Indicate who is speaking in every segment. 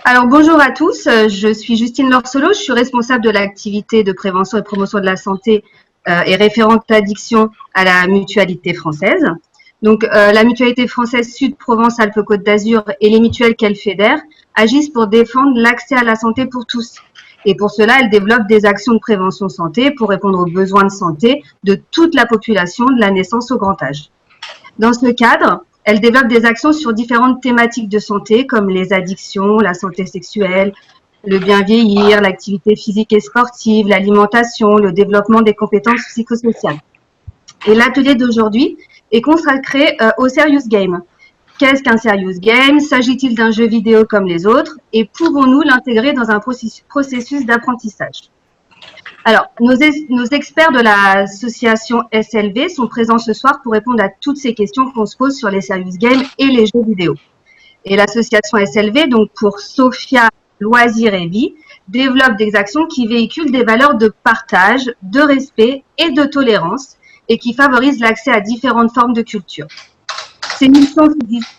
Speaker 1: Alors bonjour à tous, je suis Justine Lorsolo, je suis responsable de l'activité de prévention et promotion de la santé et référente addiction à la Mutualité française. Donc la Mutualité française Sud-Provence-Alpes-Côte d'Azur et les mutuelles qu'elle fédère agissent pour défendre l'accès à la santé pour tous. Et pour cela, elle développe des actions de prévention santé pour répondre aux besoins de santé de toute la population de la naissance au grand âge. Dans ce cadre, elle développe des actions sur différentes thématiques de santé comme les addictions, la santé sexuelle, le bien vieillir, l'activité physique et sportive, l'alimentation, le développement des compétences psychosociales. Et l'atelier d'aujourd'hui est consacré au Serious Game. Qu'est-ce qu'un Serious Game? S'agit-il d'un jeu vidéo comme les autres? Et pouvons-nous l'intégrer dans un processus d'apprentissage? Alors, nos experts de l'association SLV sont présents ce soir pour répondre à toutes ces questions qu'on se pose sur les serious games et les jeux vidéo. Et l'association SLV, donc pour Sophia, Loisirs et Vie, développe des actions qui véhiculent des valeurs de partage, de respect et de tolérance et qui favorisent l'accès à différentes formes de culture. Ces missions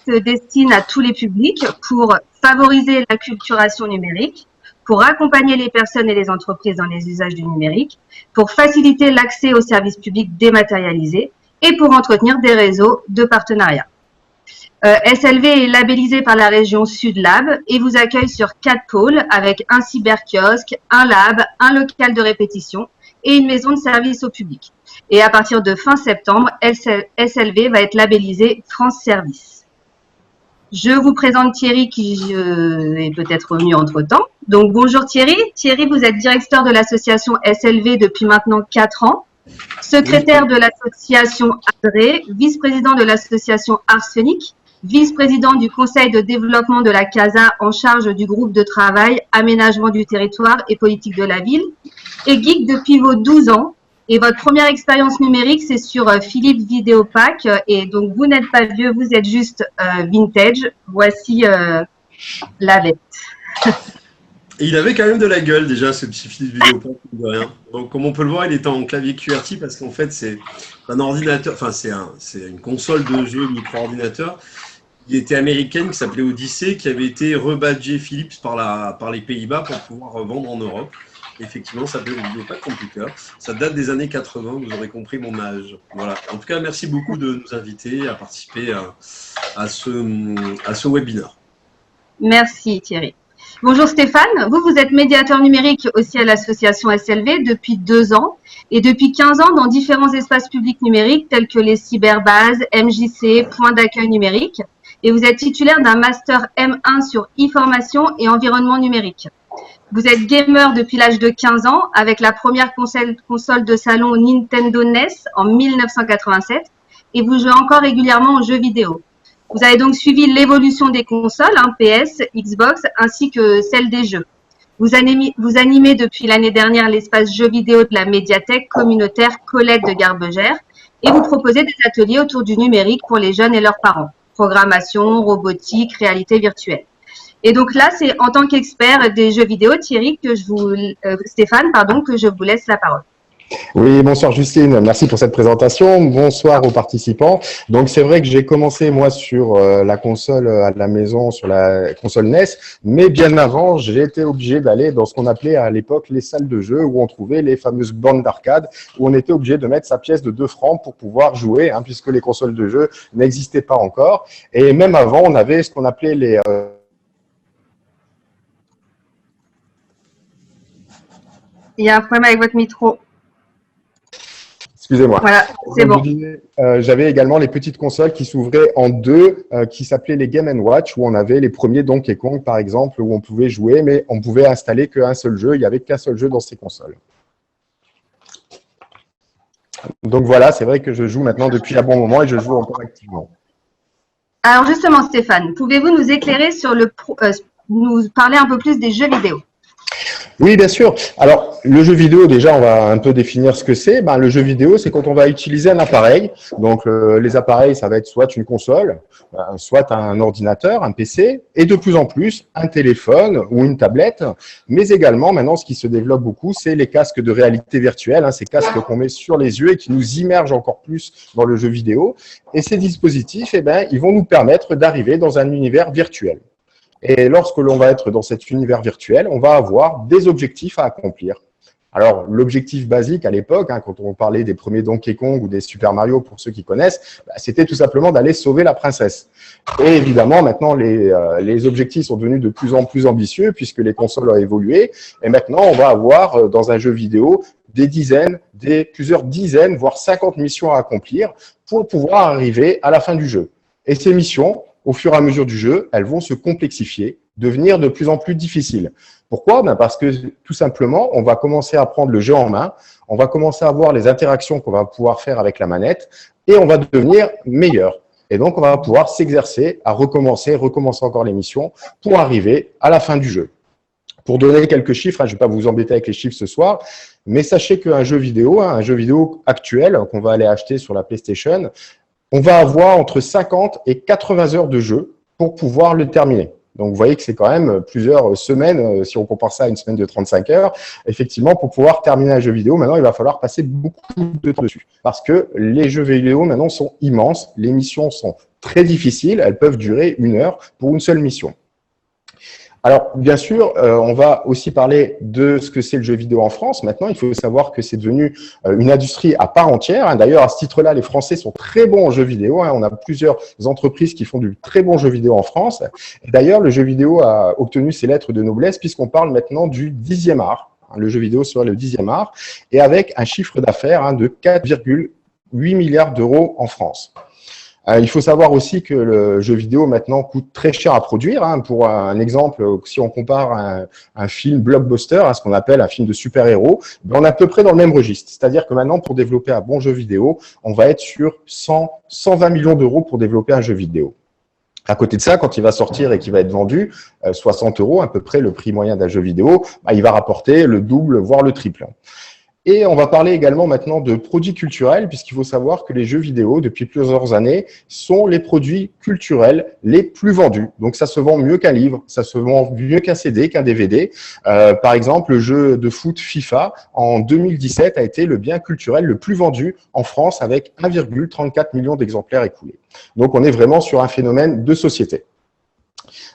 Speaker 1: se destinent à tous les publics pour favoriser l'acculturation numérique, pour accompagner les personnes et les entreprises dans les usages du numérique, pour faciliter l'accès aux services publics dématérialisés et pour entretenir des réseaux de partenariat. SLV est labellisé par la région Sud-Lab et vous accueille sur 4 pôles avec un cyberkiosque, un lab, un local de répétition et une maison de service au public. Et à partir de fin septembre, SLV va être labellisé France Service. Je vous présente Thierry qui est peut-être revenu entre-temps. Donc bonjour Thierry. Thierry, vous êtes directeur de l'association SLV depuis maintenant 4 ans, secrétaire de l'association ADRE, vice-président de l'association Arsenic, vice-président du conseil de développement de la CASA en charge du groupe de travail aménagement du territoire et politique de la ville, et geek depuis vos 12 ans. Et votre première expérience numérique, c'est sur Philips Vidéopack. Et donc, vous n'êtes pas vieux, vous êtes juste vintage. Voici la bête.
Speaker 2: Et il avait quand même de la gueule déjà, ce petit Philips Vidéopack, de rien. Donc, comme on peut le voir, il est en clavier QWERTY parce qu'en fait, c'est un ordinateur, enfin, c'est une console de jeu micro-ordinateur. Il était américaine, qui s'appelait Odyssey, qui avait été rebadgée Philips par les Pays-Bas pour pouvoir vendre en Europe. Effectivement, ça s'appelle le Vidéopack Computer. Ça date des années 80, vous aurez compris mon âge. Voilà. En tout cas, merci beaucoup de nous inviter à participer à ce webinaire.
Speaker 1: Merci Thierry. Bonjour Stéphane, vous êtes médiateur numérique aussi à l'association SLV depuis 2 ans et depuis 15 ans dans différents espaces publics numériques tels que les cyberbases, MJC, points d'accueil numérique. Et vous êtes titulaire d'un master M1 sur e-formation et environnement numérique. Vous êtes gamer depuis l'âge de 15 ans avec la première console de salon Nintendo NES en 1987 et vous jouez encore régulièrement aux jeux vidéo. Vous avez donc suivi l'évolution des consoles, PS, Xbox, ainsi que celle des jeux. Vous animez depuis l'année dernière l'espace jeux vidéo de la médiathèque communautaire Colette de Garbegère et vous proposez des ateliers autour du numérique pour les jeunes et leurs parents. Programmation, robotique, réalité virtuelle. Et donc là, c'est en tant qu'expert des jeux vidéo, Thierry, Stéphane, que je vous laisse la parole.
Speaker 3: Oui, bonsoir Justine, merci pour cette présentation. Bonsoir aux participants. Donc c'est vrai que j'ai commencé moi sur la console à la maison, sur la console NES, mais bien avant, j'ai été obligé d'aller dans ce qu'on appelait à l'époque les salles de jeu où on trouvait les fameuses bornes d'arcade, où on était obligé de mettre sa pièce de 2 francs pour pouvoir jouer, puisque les consoles de jeu n'existaient pas encore. Et même avant, on avait ce qu'on appelait les...
Speaker 1: Il y a un problème avec votre micro.
Speaker 3: Excusez-moi.
Speaker 1: Voilà, c'est bon.
Speaker 3: J'avais également les petites consoles qui s'ouvraient en 2, qui s'appelaient les Game & Watch, où on avait les premiers Donkey Kong, par exemple, où on pouvait jouer, mais on pouvait installer qu'un seul jeu. Il n'y avait qu'un seul jeu dans ces consoles. Donc voilà, c'est vrai que je joue maintenant depuis un bon moment et je joue encore activement.
Speaker 1: Alors justement, Stéphane, pouvez-vous nous éclairer sur nous parler un peu plus des jeux vidéo ?
Speaker 3: Oui, bien sûr. Alors, le jeu vidéo, déjà, on va un peu définir ce que c'est. Le jeu vidéo, c'est quand on va utiliser un appareil. Donc, les appareils, ça va être soit une console, soit un ordinateur, un PC, et de plus en plus, un téléphone ou une tablette. Mais également, maintenant, ce qui se développe beaucoup, c'est les casques de réalité virtuelle, ces casques qu'on met sur les yeux et qui nous immergent encore plus dans le jeu vidéo. Et ces dispositifs, ils vont nous permettre d'arriver dans un univers virtuel. Et lorsque l'on va être dans cet univers virtuel, on va avoir des objectifs à accomplir. Alors, l'objectif basique à l'époque, quand on parlait des premiers Donkey Kong ou des Super Mario, pour ceux qui connaissent, c'était tout simplement d'aller sauver la princesse. Et évidemment, maintenant, les objectifs sont devenus de plus en plus ambitieux puisque les consoles ont évolué. Et maintenant, on va avoir dans un jeu vidéo des dizaines, plusieurs dizaines, voire 50 missions à accomplir pour pouvoir arriver à la fin du jeu. Et ces missions, au fur et à mesure du jeu, elles vont se complexifier, devenir de plus en plus difficiles. Pourquoi? Parce que tout simplement, on va commencer à prendre le jeu en main, on va commencer à voir les interactions qu'on va pouvoir faire avec la manette et on va devenir meilleur. Et donc, on va pouvoir s'exercer à recommencer encore les missions pour arriver à la fin du jeu. Pour donner quelques chiffres, je ne vais pas vous embêter avec les chiffres ce soir, mais sachez qu'un jeu vidéo, un jeu vidéo actuel qu'on va aller acheter sur la PlayStation, on va avoir entre 50 et 80 heures de jeu pour pouvoir le terminer. Donc, vous voyez que c'est quand même plusieurs semaines, si on compare ça à une semaine de 35 heures. Effectivement, pour pouvoir terminer un jeu vidéo, maintenant, il va falloir passer beaucoup de temps dessus. Parce que les jeux vidéo, maintenant, sont immenses. Les missions sont très difficiles. Elles peuvent durer 1 heure pour une seule mission. Alors, bien sûr, on va aussi parler de ce que c'est le jeu vidéo en France. Maintenant, il faut savoir que c'est devenu une industrie à part entière. D'ailleurs, à ce titre-là, les Français sont très bons en jeu vidéo. On a plusieurs entreprises qui font du très bon jeu vidéo en France. D'ailleurs, le jeu vidéo a obtenu ses lettres de noblesse puisqu'on parle maintenant du 10e art. Le jeu vidéo serait le 10e art et avec un chiffre d'affaires de 4,8 milliards d'euros en France. Il faut savoir aussi que le jeu vidéo maintenant coûte très cher à produire. Pour un exemple, si on compare un film blockbuster à ce qu'on appelle un film de super-héros, on est à peu près dans le même registre. C'est-à-dire que maintenant, pour développer un bon jeu vidéo, on va être sur 120 millions d'euros pour développer un jeu vidéo. À côté de ça, quand il va sortir et qu'il va être vendu, 60 euros, à peu près le prix moyen d'un jeu vidéo, il va rapporter le double, voire le triple. Et on va parler également maintenant de produits culturels, puisqu'il faut savoir que les jeux vidéo, depuis plusieurs années, sont les produits culturels les plus vendus. Donc, ça se vend mieux qu'un livre, ça se vend mieux qu'un CD, qu'un DVD. Par exemple, le jeu de foot FIFA, en 2017, a été le bien culturel le plus vendu en France, avec 1,34 million d'exemplaires écoulés. Donc, on est vraiment sur un phénomène de société.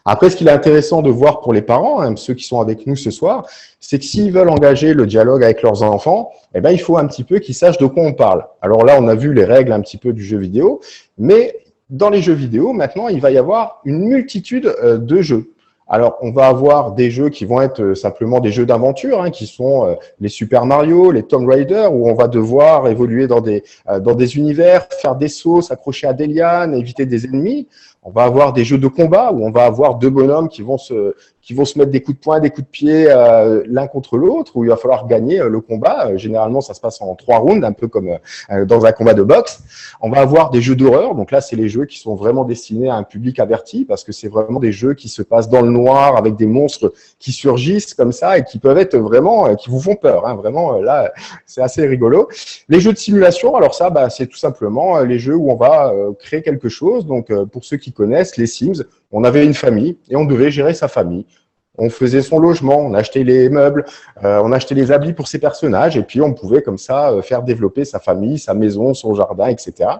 Speaker 3: Après, ce qu'il est intéressant de voir pour les parents, ceux qui sont avec nous ce soir, c'est que s'ils veulent engager le dialogue avec leurs enfants, il faut un petit peu qu'ils sachent de quoi on parle. Alors là, on a vu les règles un petit peu du jeu vidéo, mais dans les jeux vidéo, maintenant, il va y avoir une multitude de jeux. Alors, on va avoir des jeux qui vont être simplement des jeux d'aventure, qui sont les Super Mario, les Tomb Raider, où on va devoir évoluer dans des univers, faire des sauts, s'accrocher à des lianes, éviter des ennemis. On va avoir des jeux de combat où on va avoir 2 bonhommes qui vont se mettre des coups de poing, des coups de pied l'un contre l'autre, où il va falloir gagner le combat. Généralement, ça se passe en 3 rounds, un peu comme dans un combat de boxe. On va avoir des jeux d'horreur. Donc là, c'est les jeux qui sont vraiment destinés à un public averti, parce que c'est vraiment des jeux qui se passent dans le noir avec des monstres qui surgissent comme ça et qui peuvent être vraiment, qui vous font peur. Vraiment, là, c'est assez rigolo. Les jeux de simulation, alors ça, c'est tout simplement les jeux où on va créer quelque chose. Donc, pour ceux qui connaissent les Sims, on avait une famille et on devait gérer sa famille. On faisait son logement, on achetait les meubles, on achetait les habits pour ses personnages et puis on pouvait comme ça faire développer sa famille, sa maison, son jardin, etc.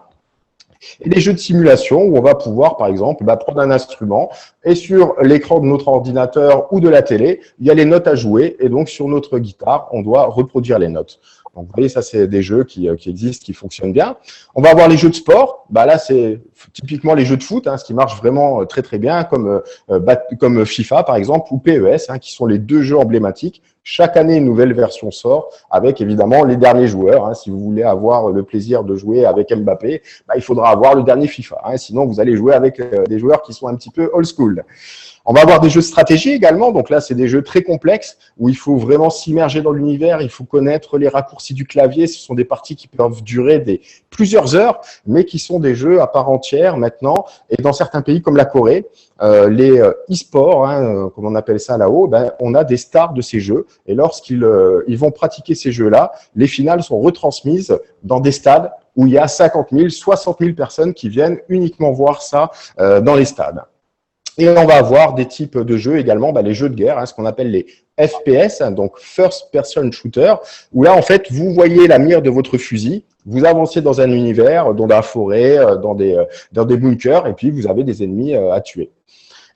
Speaker 3: Et les jeux de simulation où on va pouvoir, par exemple, prendre un instrument et sur l'écran de notre ordinateur ou de la télé, il y a les notes à jouer et donc sur notre guitare, on doit reproduire les notes. Donc, vous voyez, ça, c'est des jeux qui existent, qui fonctionnent bien. On va avoir les jeux de sport. Là, c'est typiquement les jeux de foot, ce qui marche vraiment très, très bien, comme FIFA, par exemple, ou PES, qui sont les 2 jeux emblématiques. Chaque année, une nouvelle version sort avec, évidemment, les derniers joueurs. Si vous voulez avoir le plaisir de jouer avec Mbappé, il faudra avoir le dernier FIFA. Sinon, vous allez jouer avec des joueurs qui sont un petit peu old school. On va avoir des jeux de stratégie également. Donc là, c'est des jeux très complexes où il faut vraiment s'immerger dans l'univers. Il faut connaître les raccourcis du clavier. Ce sont des parties qui peuvent durer plusieurs heures, mais qui sont des jeux à part entière maintenant. Et dans certains pays comme la Corée, les e-sports, comme on appelle ça là-haut, on a des stars de ces jeux. Et lorsqu'ils vont pratiquer ces jeux-là, les finales sont retransmises dans des stades où il y a 50 000, 60 000 personnes qui viennent uniquement voir ça dans les stades. Et on va avoir des types de jeux également, les jeux de guerre, ce qu'on appelle les FPS, donc First Person Shooter, où là, en fait, vous voyez la mire de votre fusil, vous avancez dans un univers, dans la forêt, dans des bunkers, et puis vous avez des ennemis à tuer.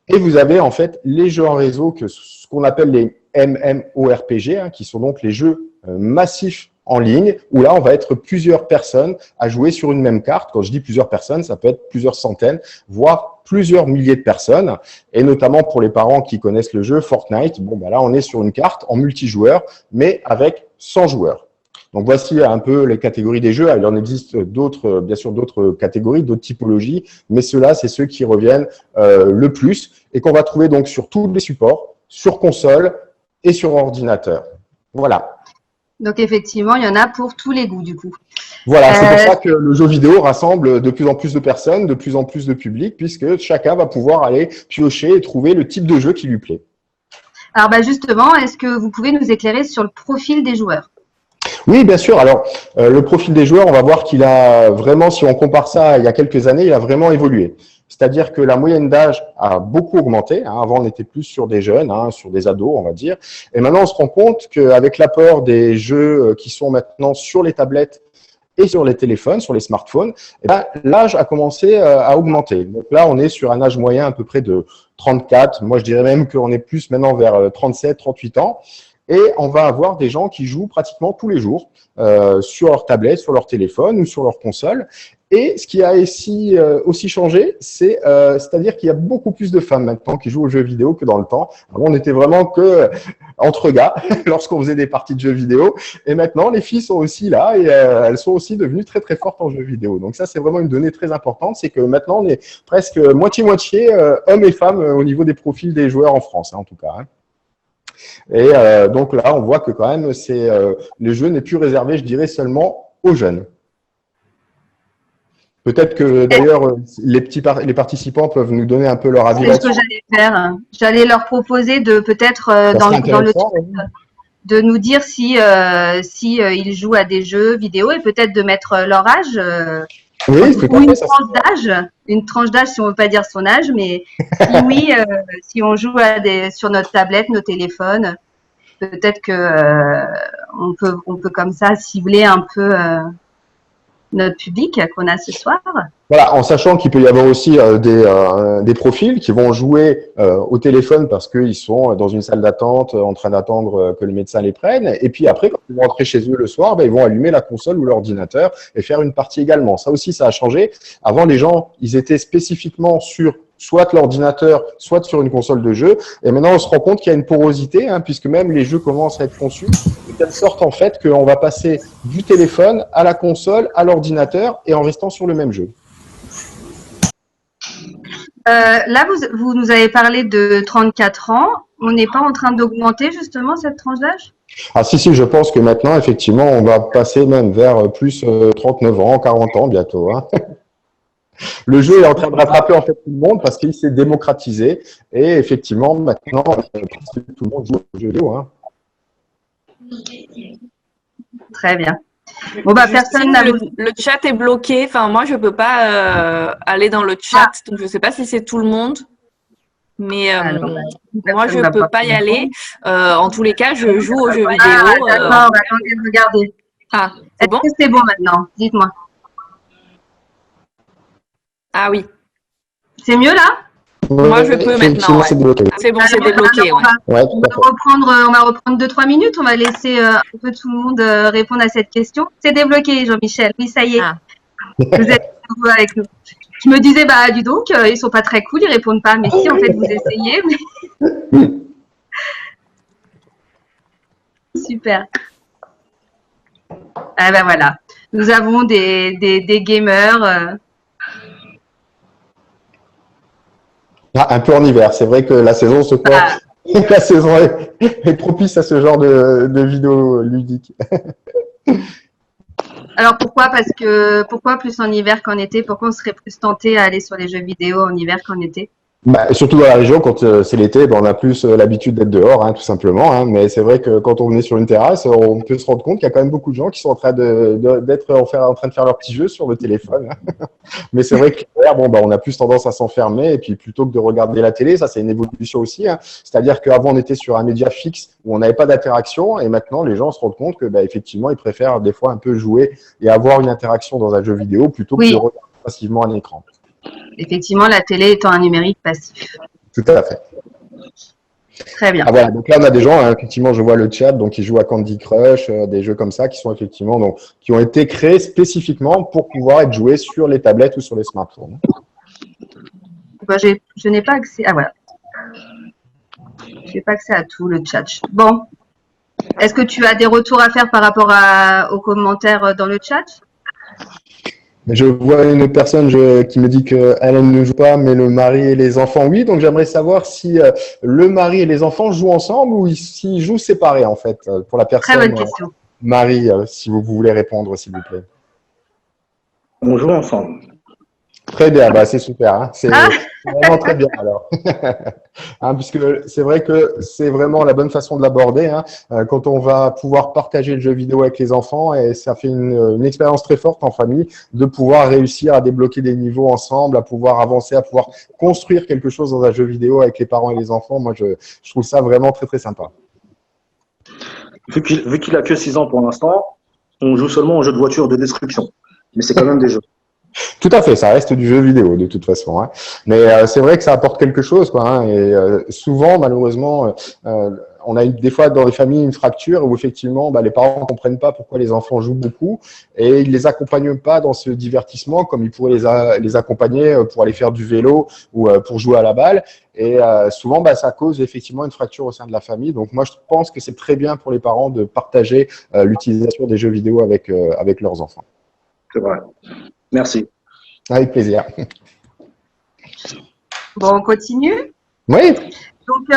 Speaker 3: Et vous avez en fait les jeux en réseau, ce qu'on appelle les MMORPG, hein, qui sont donc les jeux massifs en ligne, où là, on va être plusieurs personnes à jouer sur une même carte. Quand je dis plusieurs personnes, ça peut être plusieurs centaines, voire plusieurs milliers de personnes. Et notamment pour les parents qui connaissent le jeu Fortnite, bon, bah là, on est sur une carte en multijoueur, mais avec 100 joueurs. Donc, voici un peu les catégories des jeux. Il en existe d'autres, bien sûr, d'autres catégories, d'autres typologies, mais ceux-là, c'est ceux qui reviennent le plus et qu'on va trouver donc sur tous les supports, sur console et sur ordinateur. Voilà.
Speaker 1: Donc, effectivement, il y en a pour tous les goûts, du coup.
Speaker 3: Voilà, c'est pour ça que le jeu vidéo rassemble de plus en plus de personnes, de plus en plus de public, puisque chacun va pouvoir aller piocher et trouver le type de jeu qui lui plaît.
Speaker 1: Alors, bah, justement, est-ce que vous pouvez nous éclairer sur le profil des joueurs?
Speaker 3: Oui, bien sûr. Alors, le profil des joueurs, on va voir qu'il a vraiment, si on compare ça à il y a quelques années, il a vraiment évolué. C'est-à-dire que la moyenne d'âge a beaucoup augmenté. Hein. Avant, on était plus sur des jeunes, hein, sur des ados, on va dire. Et maintenant, on se rend compte qu'avec l'apport des jeux qui sont maintenant sur les tablettes et sur les téléphones, sur les smartphones, eh ben, l'âge a commencé à augmenter. Donc là, on est sur un âge moyen à peu près de 34. Moi, je dirais même qu'on est plus maintenant vers 37, 38 ans. Et on va avoir des gens qui jouent pratiquement tous les jours sur leur tablette, sur leur téléphone ou sur leur console. Et ce qui a aussi changé, c'est-à-dire qu'il y a beaucoup plus de femmes maintenant qui jouent aux jeux vidéo que dans le temps. Avant, on était vraiment que entre gars lorsqu'on faisait des parties de jeux vidéo. Et maintenant, les filles sont aussi là et elles sont aussi devenues très, très fortes en jeux vidéo. Donc ça, c'est vraiment une donnée très importante. C'est que maintenant, on est presque moitié-moitié hommes et femmes au niveau des profils des joueurs en France, hein, en tout cas. Hein. Et donc là, on voit que quand même, le jeu n'est plus réservé, je dirais, seulement aux jeunes. Peut-être que d'ailleurs, les participants peuvent nous donner un peu leur avis.
Speaker 1: C'est ce que j'allais faire. J'allais leur proposer de peut-être dans le chat de nous dire si ils jouent à des jeux vidéo et peut-être de mettre leur âge.
Speaker 3: Oui,
Speaker 1: ou une tranche d'âge, si on ne veut pas dire son âge, mais si oui, si on joue sur notre tablette, nos téléphones, peut-être que on peut comme ça cibler un peu notre public qu'on a ce soir.
Speaker 3: Voilà, en sachant qu'il peut y avoir aussi des profils qui vont jouer au téléphone parce qu'ils sont dans une salle d'attente en train d'attendre que le médecin les prenne. Et puis après, quand ils vont rentrer chez eux le soir, ben, ils vont allumer la console ou l'ordinateur et faire une partie également. Ça aussi, ça a changé. Avant, les gens, ils étaient spécifiquement sur soit l'ordinateur, soit sur une console de jeu. Et maintenant, on se rend compte qu'il y a une porosité, hein, puisque même les jeux commencent à être conçus de telle sorte, en fait, qu'on va passer du téléphone à la console, à l'ordinateur et en restant sur le même jeu.
Speaker 1: Là, vous nous avez parlé de 34 ans. On n'est pas en train d'augmenter justement cette tranche d'âge?
Speaker 3: Ah si, je pense que maintenant, effectivement, on va passer même vers plus 39 ans, 40 ans bientôt. Hein. Le jeu est en train de rattraper en fait tout le monde parce qu'il s'est démocratisé. Et effectivement, maintenant, tout le monde joue aux jeux vidéo. Hein.
Speaker 1: Très bien. Bon, bah, personne n'a.
Speaker 4: Le chat est bloqué. Enfin, moi, je peux pas aller dans le chat. Donc, je sais pas si c'est tout le monde. Mais moi, je peux pas y aller. En tous les cas, je joue aux jeux vidéo.
Speaker 1: D'accord, attendez, regardez.
Speaker 4: Ah, c'est bon?
Speaker 1: Est-ce que c'est bon maintenant? Dites-moi.
Speaker 4: Ah oui.
Speaker 1: C'est mieux là?
Speaker 4: Moi, je peux maintenant. Ouais. C'est bon, c'est débloqué.
Speaker 1: On va reprendre 2-3 minutes. On va laisser un peu tout le monde répondre à cette question. C'est débloqué, Jean-Michel. Oui, ça y est. Ah. Vous êtes nouveau avec nous. Je me disais, bah, dis donc, ils sont pas très cool, ils répondent pas. Mais si, en fait, vous essayez. Mais... Super. Ah ben voilà. Nous avons des gamers.
Speaker 3: Un peu en hiver. C'est vrai que la saison la saison est propice à ce genre de vidéos ludiques.
Speaker 1: Alors pourquoi? Pourquoi plus en hiver qu'en été? Pourquoi on serait plus tenté à aller sur les jeux vidéo en hiver qu'en été?
Speaker 3: Bah, surtout dans la région, quand c'est l'été, on a plus l'habitude d'être dehors, hein, tout simplement. Hein, mais c'est vrai que quand on est sur une terrasse, on peut se rendre compte qu'il y a quand même beaucoup de gens qui sont en train en train de faire leurs petits jeux sur le téléphone. Hein. Mais c'est vrai que on a plus tendance à s'enfermer et puis plutôt que de regarder la télé, ça c'est une évolution aussi. Hein. C'est-à-dire qu'avant on était sur un média fixe où on n'avait pas d'interaction et maintenant les gens se rendent compte que effectivement ils préfèrent des fois un peu jouer et avoir une interaction dans un jeu vidéo plutôt que de regarder passivement un écran.
Speaker 1: Effectivement, la télé étant un numérique passif.
Speaker 3: Tout à fait.
Speaker 1: Très bien.
Speaker 3: Ah, voilà, donc là, on a des gens, hein, effectivement, je vois le chat, donc ils jouent à Candy Crush, des jeux comme ça qui sont effectivement, donc, qui ont été créés spécifiquement pour pouvoir être joués sur les tablettes ou sur les smartphones.
Speaker 1: Bah, je n'ai pas accès. Ah, voilà. Je n'ai pas accès à tout le chat. Bon. Est-ce que tu as des retours à faire par rapport aux commentaires dans le chat?
Speaker 3: Je vois une personne qui me dit qu'elle ne joue pas, mais le mari et les enfants, oui. Donc, j'aimerais savoir si le mari et les enfants jouent ensemble ou s'ils jouent séparés, en fait, pour la personne.
Speaker 1: Très bonne question.
Speaker 3: Marie, si vous voulez répondre, s'il vous plaît.
Speaker 5: On joue ensemble.
Speaker 3: Très bien, bah, c'est super. Hein. C'est vraiment très bien alors. Hein, puisque c'est vrai que c'est vraiment la bonne façon de l'aborder. Hein, quand on va pouvoir partager le jeu vidéo avec les enfants, et ça fait une expérience très forte en famille de pouvoir réussir à débloquer des niveaux ensemble, à pouvoir avancer, à pouvoir construire quelque chose dans un jeu vidéo avec les parents et les enfants. Moi, je trouve ça vraiment très, très sympa.
Speaker 5: Vu qu'il a que 6 ans pour l'instant, on joue seulement aux jeux de voiture de destruction. Mais c'est quand même des jeux.
Speaker 3: Tout à fait, ça reste du jeu vidéo de toute façon. Hein. Mais c'est vrai que ça apporte quelque chose, quoi. Hein, et souvent, malheureusement, on a des fois dans les familles une fracture où effectivement, bah, les parents ne comprennent pas pourquoi les enfants jouent beaucoup et ils les accompagnent pas dans ce divertissement comme ils pourraient les accompagner pour aller faire du vélo ou pour jouer à la balle. Et souvent, bah, ça cause effectivement une fracture au sein de la famille. Donc moi, je pense que c'est très bien pour les parents de partager l'utilisation des jeux vidéo avec leurs enfants.
Speaker 5: C'est vrai. Merci.
Speaker 3: Avec plaisir.
Speaker 1: Bon, on continue.
Speaker 3: Oui.
Speaker 1: Donc,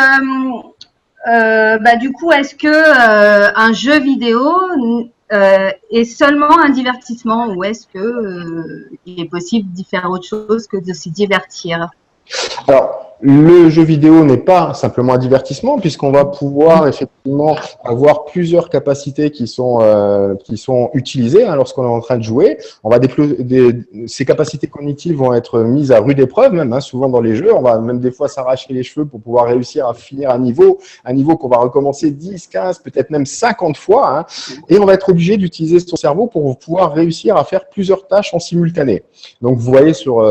Speaker 1: bah, du coup, est-ce que un jeu vidéo est seulement un divertissement ou est-ce que il est possible d'y faire autre chose que de se divertir?
Speaker 3: Alors, le jeu vidéo n'est pas simplement un divertissement puisqu'on va pouvoir effectivement avoir plusieurs capacités qui sont utilisées hein, lorsqu'on est en train de jouer. On va ces capacités cognitives vont être mises à rude épreuve même. Hein, souvent dans les jeux, on va même des fois s'arracher les cheveux pour pouvoir réussir à finir un niveau qu'on va recommencer 10, 15, peut-être même 50 fois. Hein, et on va être obligé d'utiliser son cerveau pour pouvoir réussir à faire plusieurs tâches en simultané. Donc, vous voyez sur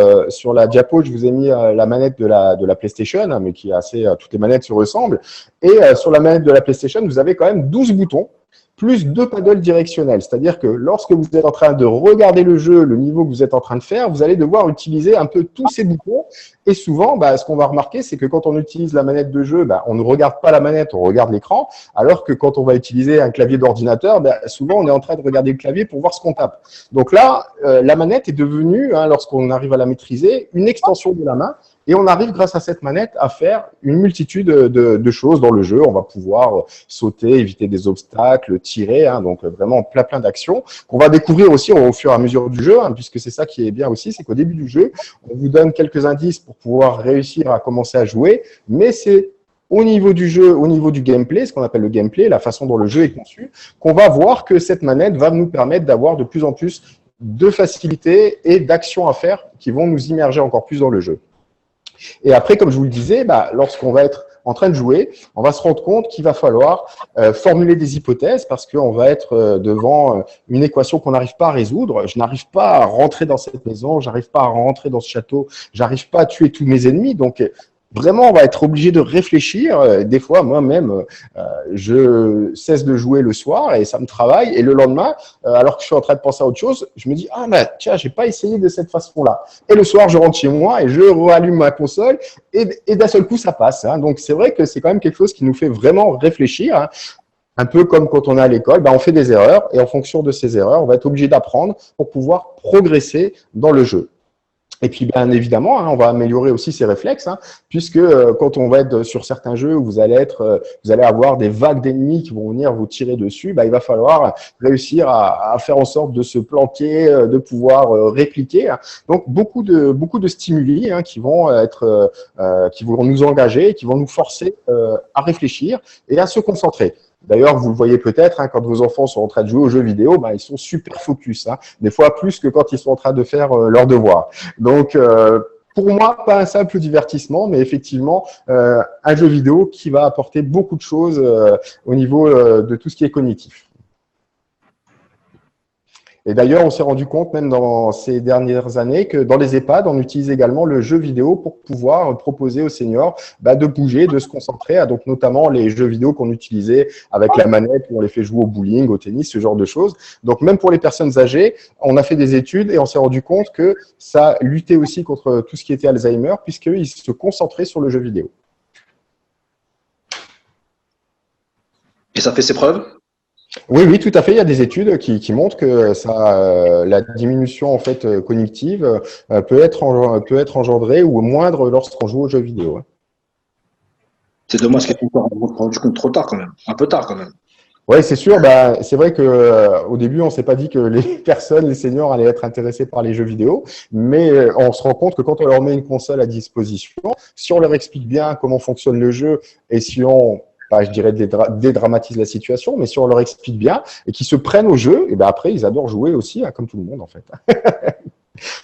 Speaker 3: la diapo, je vous ai mis la manette de la PlayStation, hein, mais qui est assez, toutes les manettes se ressemblent. Et sur la manette de la PlayStation, vous avez quand même 12 boutons, plus 2 paddles directionnels. C'est-à-dire que lorsque vous êtes en train de regarder le jeu, le niveau que vous êtes en train de faire, vous allez devoir utiliser un peu tous ces boutons. Et souvent, bah, ce qu'on va remarquer, c'est que quand on utilise la manette de jeu, bah, on ne regarde pas la manette, on regarde l'écran. Alors que quand on va utiliser un clavier d'ordinateur, bah, souvent, on est en train de regarder le clavier pour voir ce qu'on tape. Donc là, la manette est devenue, hein, lorsqu'on arrive à la maîtriser, une extension de la main. Et on arrive, grâce à cette manette, à faire une multitude de choses dans le jeu. On va pouvoir sauter, éviter des obstacles, tirer, hein, donc vraiment plein d'actions qu'on va découvrir aussi au fur et à mesure du jeu, hein, puisque c'est ça qui est bien aussi, c'est qu'au début du jeu, on vous donne quelques indices pour pouvoir réussir à commencer à jouer, mais c'est au niveau du jeu, au niveau du gameplay, ce qu'on appelle le gameplay, la façon dont le jeu est conçu, qu'on va voir que cette manette va nous permettre d'avoir de plus en plus de facilité et d'actions à faire qui vont nous immerger encore plus dans le jeu. Et après, comme je vous le disais, bah, lorsqu'on va être en train de jouer, on va se rendre compte qu'il va falloir formuler des hypothèses parce qu'on va être devant une équation qu'on n'arrive pas à résoudre. Je n'arrive pas à rentrer dans cette maison, j'arrive pas à rentrer dans ce château, j'arrive pas à tuer tous mes ennemis. Donc, vraiment, on va être obligé de réfléchir. Des fois, moi-même, je cesse de jouer le soir et ça me travaille. Et le lendemain, alors que je suis en train de penser à autre chose, je me dis « Ah, bah, tiens, j'ai pas essayé de cette façon-là. » Et le soir, je rentre chez moi et je rallume ma console et d'un seul coup, ça passe. Hein. Donc, c'est vrai que c'est quand même quelque chose qui nous fait vraiment réfléchir. Hein. Un peu comme quand on est à l'école, bah, on fait des erreurs et en fonction de ces erreurs, on va être obligé d'apprendre pour pouvoir progresser dans le jeu. Et puis, bien évidemment, hein, on va améliorer aussi ses réflexes, hein, puisque quand on va être sur certains jeux où vous allez avoir des vagues d'ennemis qui vont venir vous tirer dessus, bah, il va falloir réussir à faire en sorte de se planquer, de pouvoir répliquer. Hein. Donc, beaucoup de stimuli hein, qui vont nous engager, qui vont nous forcer à réfléchir et à se concentrer. D'ailleurs, vous le voyez peut-être, hein, quand vos enfants sont en train de jouer aux jeux vidéo, bah, ils sont super focus, hein, des fois plus que quand ils sont en train de faire leurs devoirs. Donc, pour moi, pas un simple divertissement, mais effectivement, un jeu vidéo qui va apporter beaucoup de choses au niveau de tout ce qui est cognitif. Et d'ailleurs, on s'est rendu compte, même dans ces dernières années, que dans les EHPAD, on utilise également le jeu vidéo pour pouvoir proposer aux seniors de bouger, de se concentrer, donc notamment les jeux vidéo qu'on utilisait avec la manette, où on les fait jouer au bowling, au tennis, ce genre de choses. Donc, même pour les personnes âgées, on a fait des études et on s'est rendu compte que ça luttait aussi contre tout ce qui était Alzheimer, puisqu'ils se concentraient sur le jeu vidéo.
Speaker 5: Et ça fait ses preuves?
Speaker 3: Oui, oui, tout à fait. Il y a des études qui montrent que ça, la diminution en fait cognitive peut être engendrée ou moindre lorsqu'on joue aux jeux vidéo.
Speaker 5: C'est dommage qu'ils soient rendu compte trop tard quand même, un peu tard quand même.
Speaker 3: Oui, c'est sûr. C'est vrai que au début, on s'est pas dit que les personnes, les seniors, allaient être intéressés par les jeux vidéo, mais on se rend compte que quand on leur met une console à disposition, si on leur explique bien comment fonctionne le jeu et si on je dirais dédramatise la situation, mais si on leur explique bien et qu'ils se prennent au jeu, et après ils adorent jouer aussi, comme tout le monde en fait.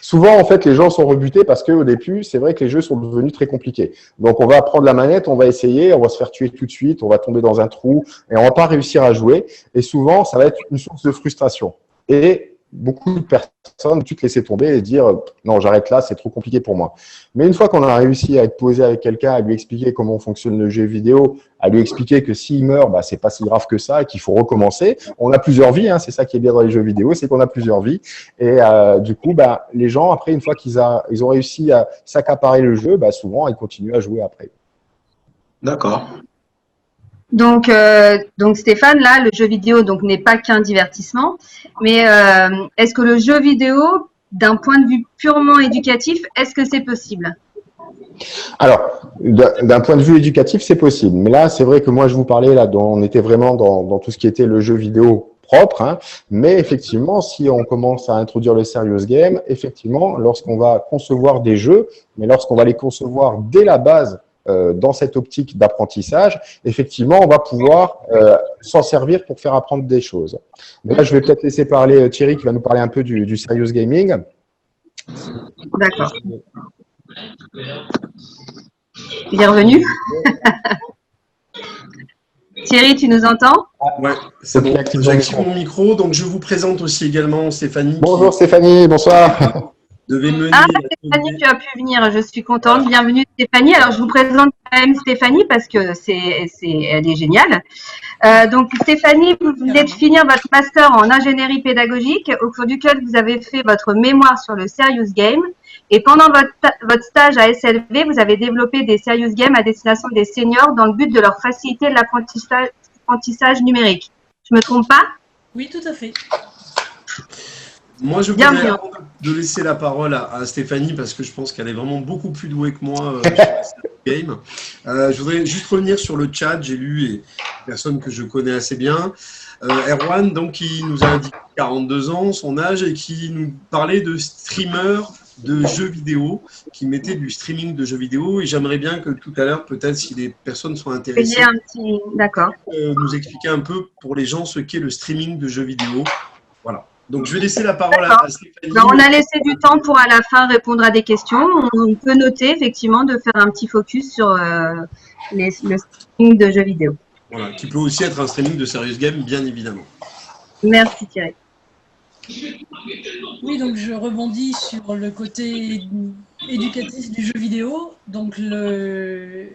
Speaker 3: Souvent en fait les gens sont rebutés parce qu'au début c'est vrai que les jeux sont devenus très compliqués. Donc on va prendre la manette, on va essayer, on va se faire tuer tout de suite, on va tomber dans un trou et on va pas réussir à jouer. Et souvent ça va être une source de frustration. Et beaucoup de personnes tout laisser tomber et dire non, j'arrête là, c'est trop compliqué pour moi. Mais une fois qu'on a réussi à être posé avec quelqu'un, à lui expliquer comment fonctionne le jeu vidéo, à lui expliquer que s'il meurt, c'est pas si grave que ça et qu'il faut recommencer. On a plusieurs vies, c'est ça qui est bien dans les jeux vidéo, c'est qu'on a plusieurs vies. Et du coup, les gens après, une fois qu'ils ont réussi à s'accaparer le jeu, souvent ils continuent à jouer après.
Speaker 5: D'accord.
Speaker 1: Donc Stéphane, là, le jeu vidéo n'est pas qu'un divertissement, mais est-ce que le jeu vidéo, d'un point de vue purement éducatif, est-ce que c'est possible?
Speaker 3: Alors, d'un point de vue éducatif, c'est possible. Mais là, c'est vrai que moi, je vous parlais, on était vraiment dans tout ce qui était le jeu vidéo propre. Mais effectivement, si on commence à introduire le serious game, effectivement, lorsqu'on va concevoir des jeux, mais lorsqu'on va les concevoir dès la base, dans cette optique d'apprentissage, effectivement, on va pouvoir s'en servir pour faire apprendre des choses. Mais là, je vais peut-être laisser parler Thierry qui va nous parler un peu du serious gaming.
Speaker 1: D'accord. Il est revenu. Thierry, tu nous entends?
Speaker 2: Ouais, c'est bon. J'active mon micro. Donc, je vous présente aussi également Stéphanie.
Speaker 3: Bonjour Stéphanie, bonsoir.
Speaker 1: Stéphanie, tu as pu venir, je suis contente. Bienvenue Stéphanie. Alors, je vous présente quand même Stéphanie parce que elle est géniale. Donc, Stéphanie, vous venez de finir votre master en ingénierie pédagogique, au cours duquel vous avez fait votre mémoire sur le serious game. Et pendant votre stage à SLV, vous avez développé des serious games à destination des seniors dans le but de leur faciliter l'apprentissage numérique. Je me trompe pas?
Speaker 6: Oui, tout à fait.
Speaker 2: Moi, je voudrais avant de laisser la parole à Stéphanie parce que je pense qu'elle est vraiment beaucoup plus douée que moi sur le game. Je voudrais juste revenir sur le chat. J'ai lu et personne que je connais assez bien. Erwan, donc, qui nous a indiqué 42 ans, son âge, et qui nous parlait de streamer de jeux vidéo, qui mettait du streaming de jeux vidéo. Et j'aimerais bien que tout à l'heure, peut-être, si les personnes sont intéressées, nous expliquer un peu pour les gens ce qu'est le streaming de jeux vidéo. Voilà. Donc, je vais laisser la parole à Stéphanie.
Speaker 1: On a laissé du temps pour à la fin répondre à des questions. On peut noter effectivement de faire un petit focus sur le streaming de jeux vidéo.
Speaker 2: Voilà, qui peut aussi être un streaming de serious game, bien évidemment.
Speaker 1: Merci Thierry.
Speaker 6: Oui, donc je rebondis sur le côté éducatif du jeu vidéo. Donc le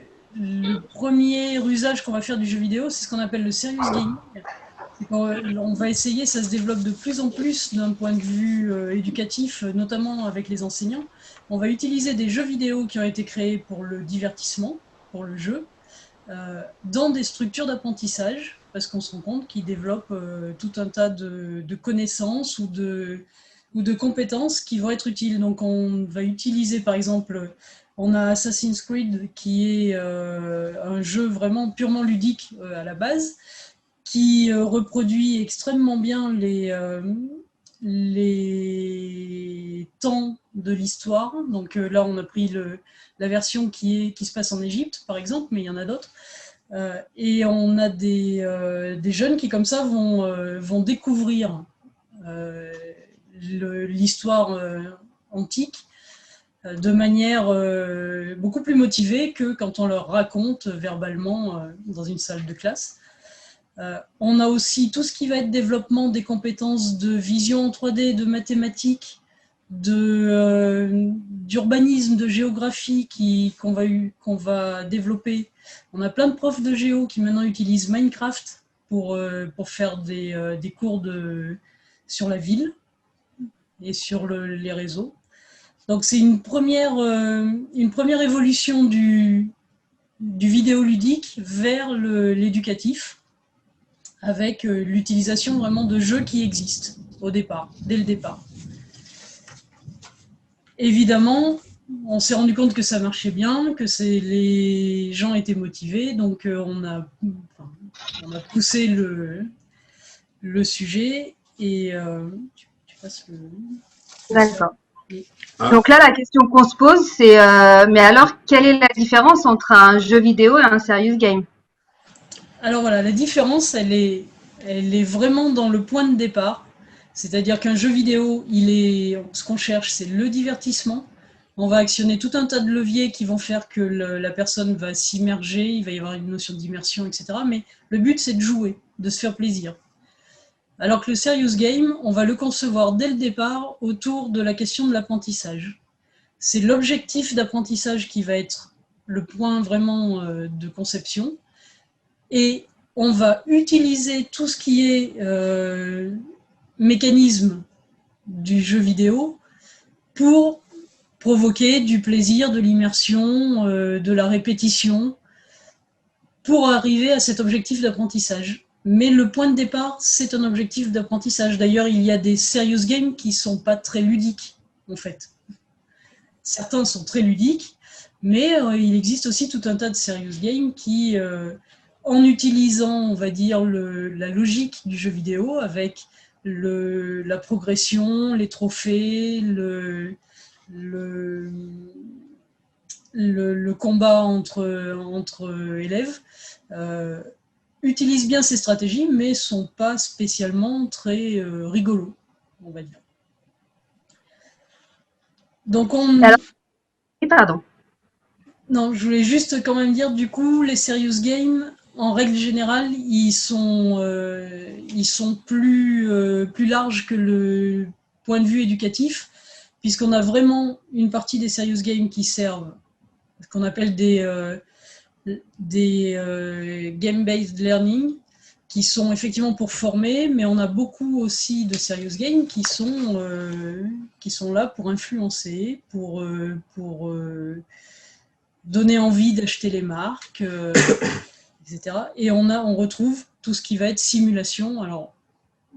Speaker 6: premier usage qu'on va faire du jeu vidéo, c'est ce qu'on appelle le serious gaming. On va essayer, ça se développe de plus en plus d'un point de vue éducatif, notamment avec les enseignants. On va utiliser des jeux vidéo qui ont été créés pour le divertissement, pour le jeu, dans des structures d'apprentissage, parce qu'on se rend compte qu'ils développent tout un tas de connaissances ou de compétences qui vont être utiles. Donc on va utiliser par exemple, on a Assassin's Creed qui est un jeu vraiment purement ludique à la base, qui reproduit extrêmement bien les temps de l'histoire. Donc là on a pris la version qui se passe en Égypte par exemple, mais il y en a d'autres. Et on a des jeunes qui comme ça vont découvrir l'histoire antique de manière beaucoup plus motivée que quand on leur raconte verbalement dans une salle de classe. On a aussi tout ce qui va être développement des compétences de vision en 3D, de mathématiques, d'urbanisme, de géographie qu'on va développer. On a plein de profs de géo qui maintenant utilisent Minecraft pour faire des cours sur la ville et sur les réseaux. Donc c'est une première évolution du vidéoludique vers l'éducatif, avec l'utilisation vraiment de jeux qui existent dès le départ. Évidemment, on s'est rendu compte que ça marchait bien, que les gens étaient motivés, donc on a poussé le sujet et tu passes le...
Speaker 1: D'accord. Donc là, la question qu'on se pose, c'est mais alors, quelle est la différence entre un jeu vidéo et un serious game?
Speaker 6: Alors voilà, la différence, elle est vraiment dans le point de départ. C'est-à-dire qu'un jeu vidéo, ce qu'on cherche, c'est le divertissement. On va actionner tout un tas de leviers qui vont faire que la personne va s'immerger, il va y avoir une notion d'immersion, etc. Mais le but, c'est de jouer, de se faire plaisir. Alors que le serious game, on va le concevoir dès le départ autour de la question de l'apprentissage. C'est l'objectif d'apprentissage qui va être le point vraiment de conception. Et on va utiliser tout ce qui est mécanisme du jeu vidéo pour provoquer du plaisir, de l'immersion, de la répétition, pour arriver à cet objectif d'apprentissage. Mais le point de départ, c'est un objectif d'apprentissage. D'ailleurs, il y a des serious games qui ne sont pas très ludiques, en fait. Certains sont très ludiques, mais il existe aussi tout un tas de serious games qui... en utilisant, on va dire, la logique du jeu vidéo avec la progression, les trophées, le combat entre élèves, utilisent bien ces stratégies, mais ne sont pas spécialement très rigolos, on va dire. Donc
Speaker 1: Alors, pardon.
Speaker 6: Non, je voulais juste quand même dire, du coup, les serious games, en règle générale, ils sont plus larges que le point de vue éducatif, puisqu'on a vraiment une partie des serious games qui servent, ce qu'on appelle des game-based learning, qui sont effectivement pour former, mais on a beaucoup aussi de serious games qui sont là pour influencer, pour donner envie d'acheter les marques, etc. Et on retrouve tout ce qui va être simulation. Alors,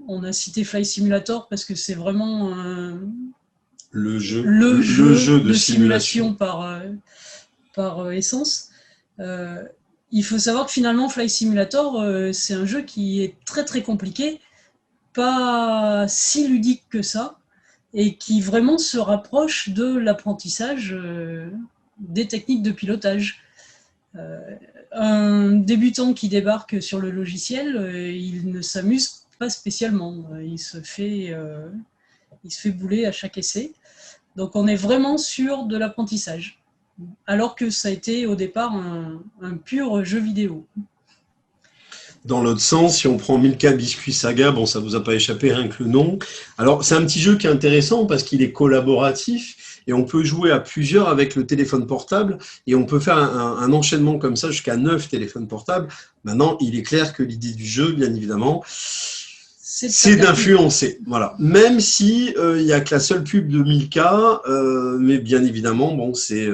Speaker 6: on a cité Flight Simulator parce que c'est vraiment le jeu de simulation par essence. Il faut savoir que finalement, Flight Simulator, c'est un jeu qui est très très compliqué, pas si ludique que ça, et qui vraiment se rapproche de l'apprentissage des techniques de pilotage. Un débutant qui débarque sur le logiciel, il ne s'amuse pas spécialement. Il se fait bouler à chaque essai. Donc on est vraiment sur de l'apprentissage, alors que ça a été au départ un pur jeu vidéo.
Speaker 2: Dans l'autre sens, si on prend Milka Biscuit Saga, bon, ça vous a pas échappé rien que le nom. Alors, c'est un petit jeu qui est intéressant parce qu'il est collaboratif et on peut jouer à plusieurs avec le téléphone portable et on peut faire un enchaînement comme ça jusqu'à 9 téléphones portables. Maintenant, il est clair que l'idée du jeu, bien évidemment, c'est d'influencer, voilà. Même si il y a que la seule pub de Milka, mais bien évidemment, bon, c'est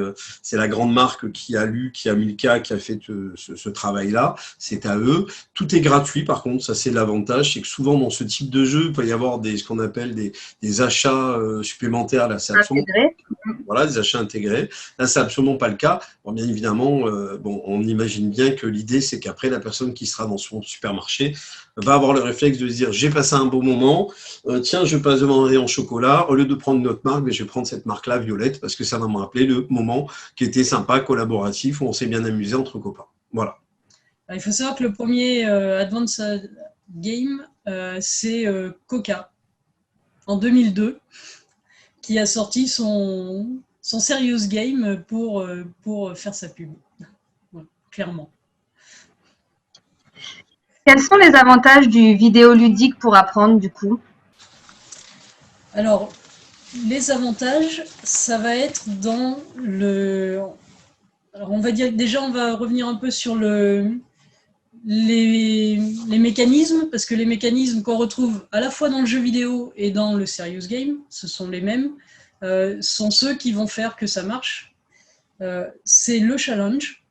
Speaker 2: la grande marque qui a Milka, qui a fait ce travail-là. C'est à eux. Tout est gratuit, par contre, ça c'est l'avantage, c'est que souvent dans ce type de jeu, il peut y avoir ce qu'on appelle des achats supplémentaires. Là, c'est absolument, voilà, des achats intégrés. Là, c'est absolument pas le cas. Bon, bien évidemment, on imagine bien que l'idée, c'est qu'après la personne qui sera dans son supermarché va avoir le réflexe de se dire j'ai passé un beau moment, tiens, je passe devant un rayon chocolat, au lieu de prendre une autre marque, mais je vais prendre cette marque-là, Violette, parce que ça va me rappeler le moment qui était sympa, collaboratif, où on s'est bien amusé entre copains. Voilà.
Speaker 6: Il faut savoir que le premier Advanced Game, c'est Coca, en 2002, qui a sorti son Serious Game pour faire sa pub. Ouais, clairement.
Speaker 1: Quels sont les avantages du vidéoludique pour apprendre, du coup?
Speaker 6: Alors, les avantages, ça va être dans le... Alors, on va dire, déjà, on va revenir un peu sur les mécanismes, parce que les mécanismes qu'on retrouve à la fois dans le jeu vidéo et dans le serious game, ce sont les mêmes, sont ceux qui vont faire que ça marche. C'est le challenge,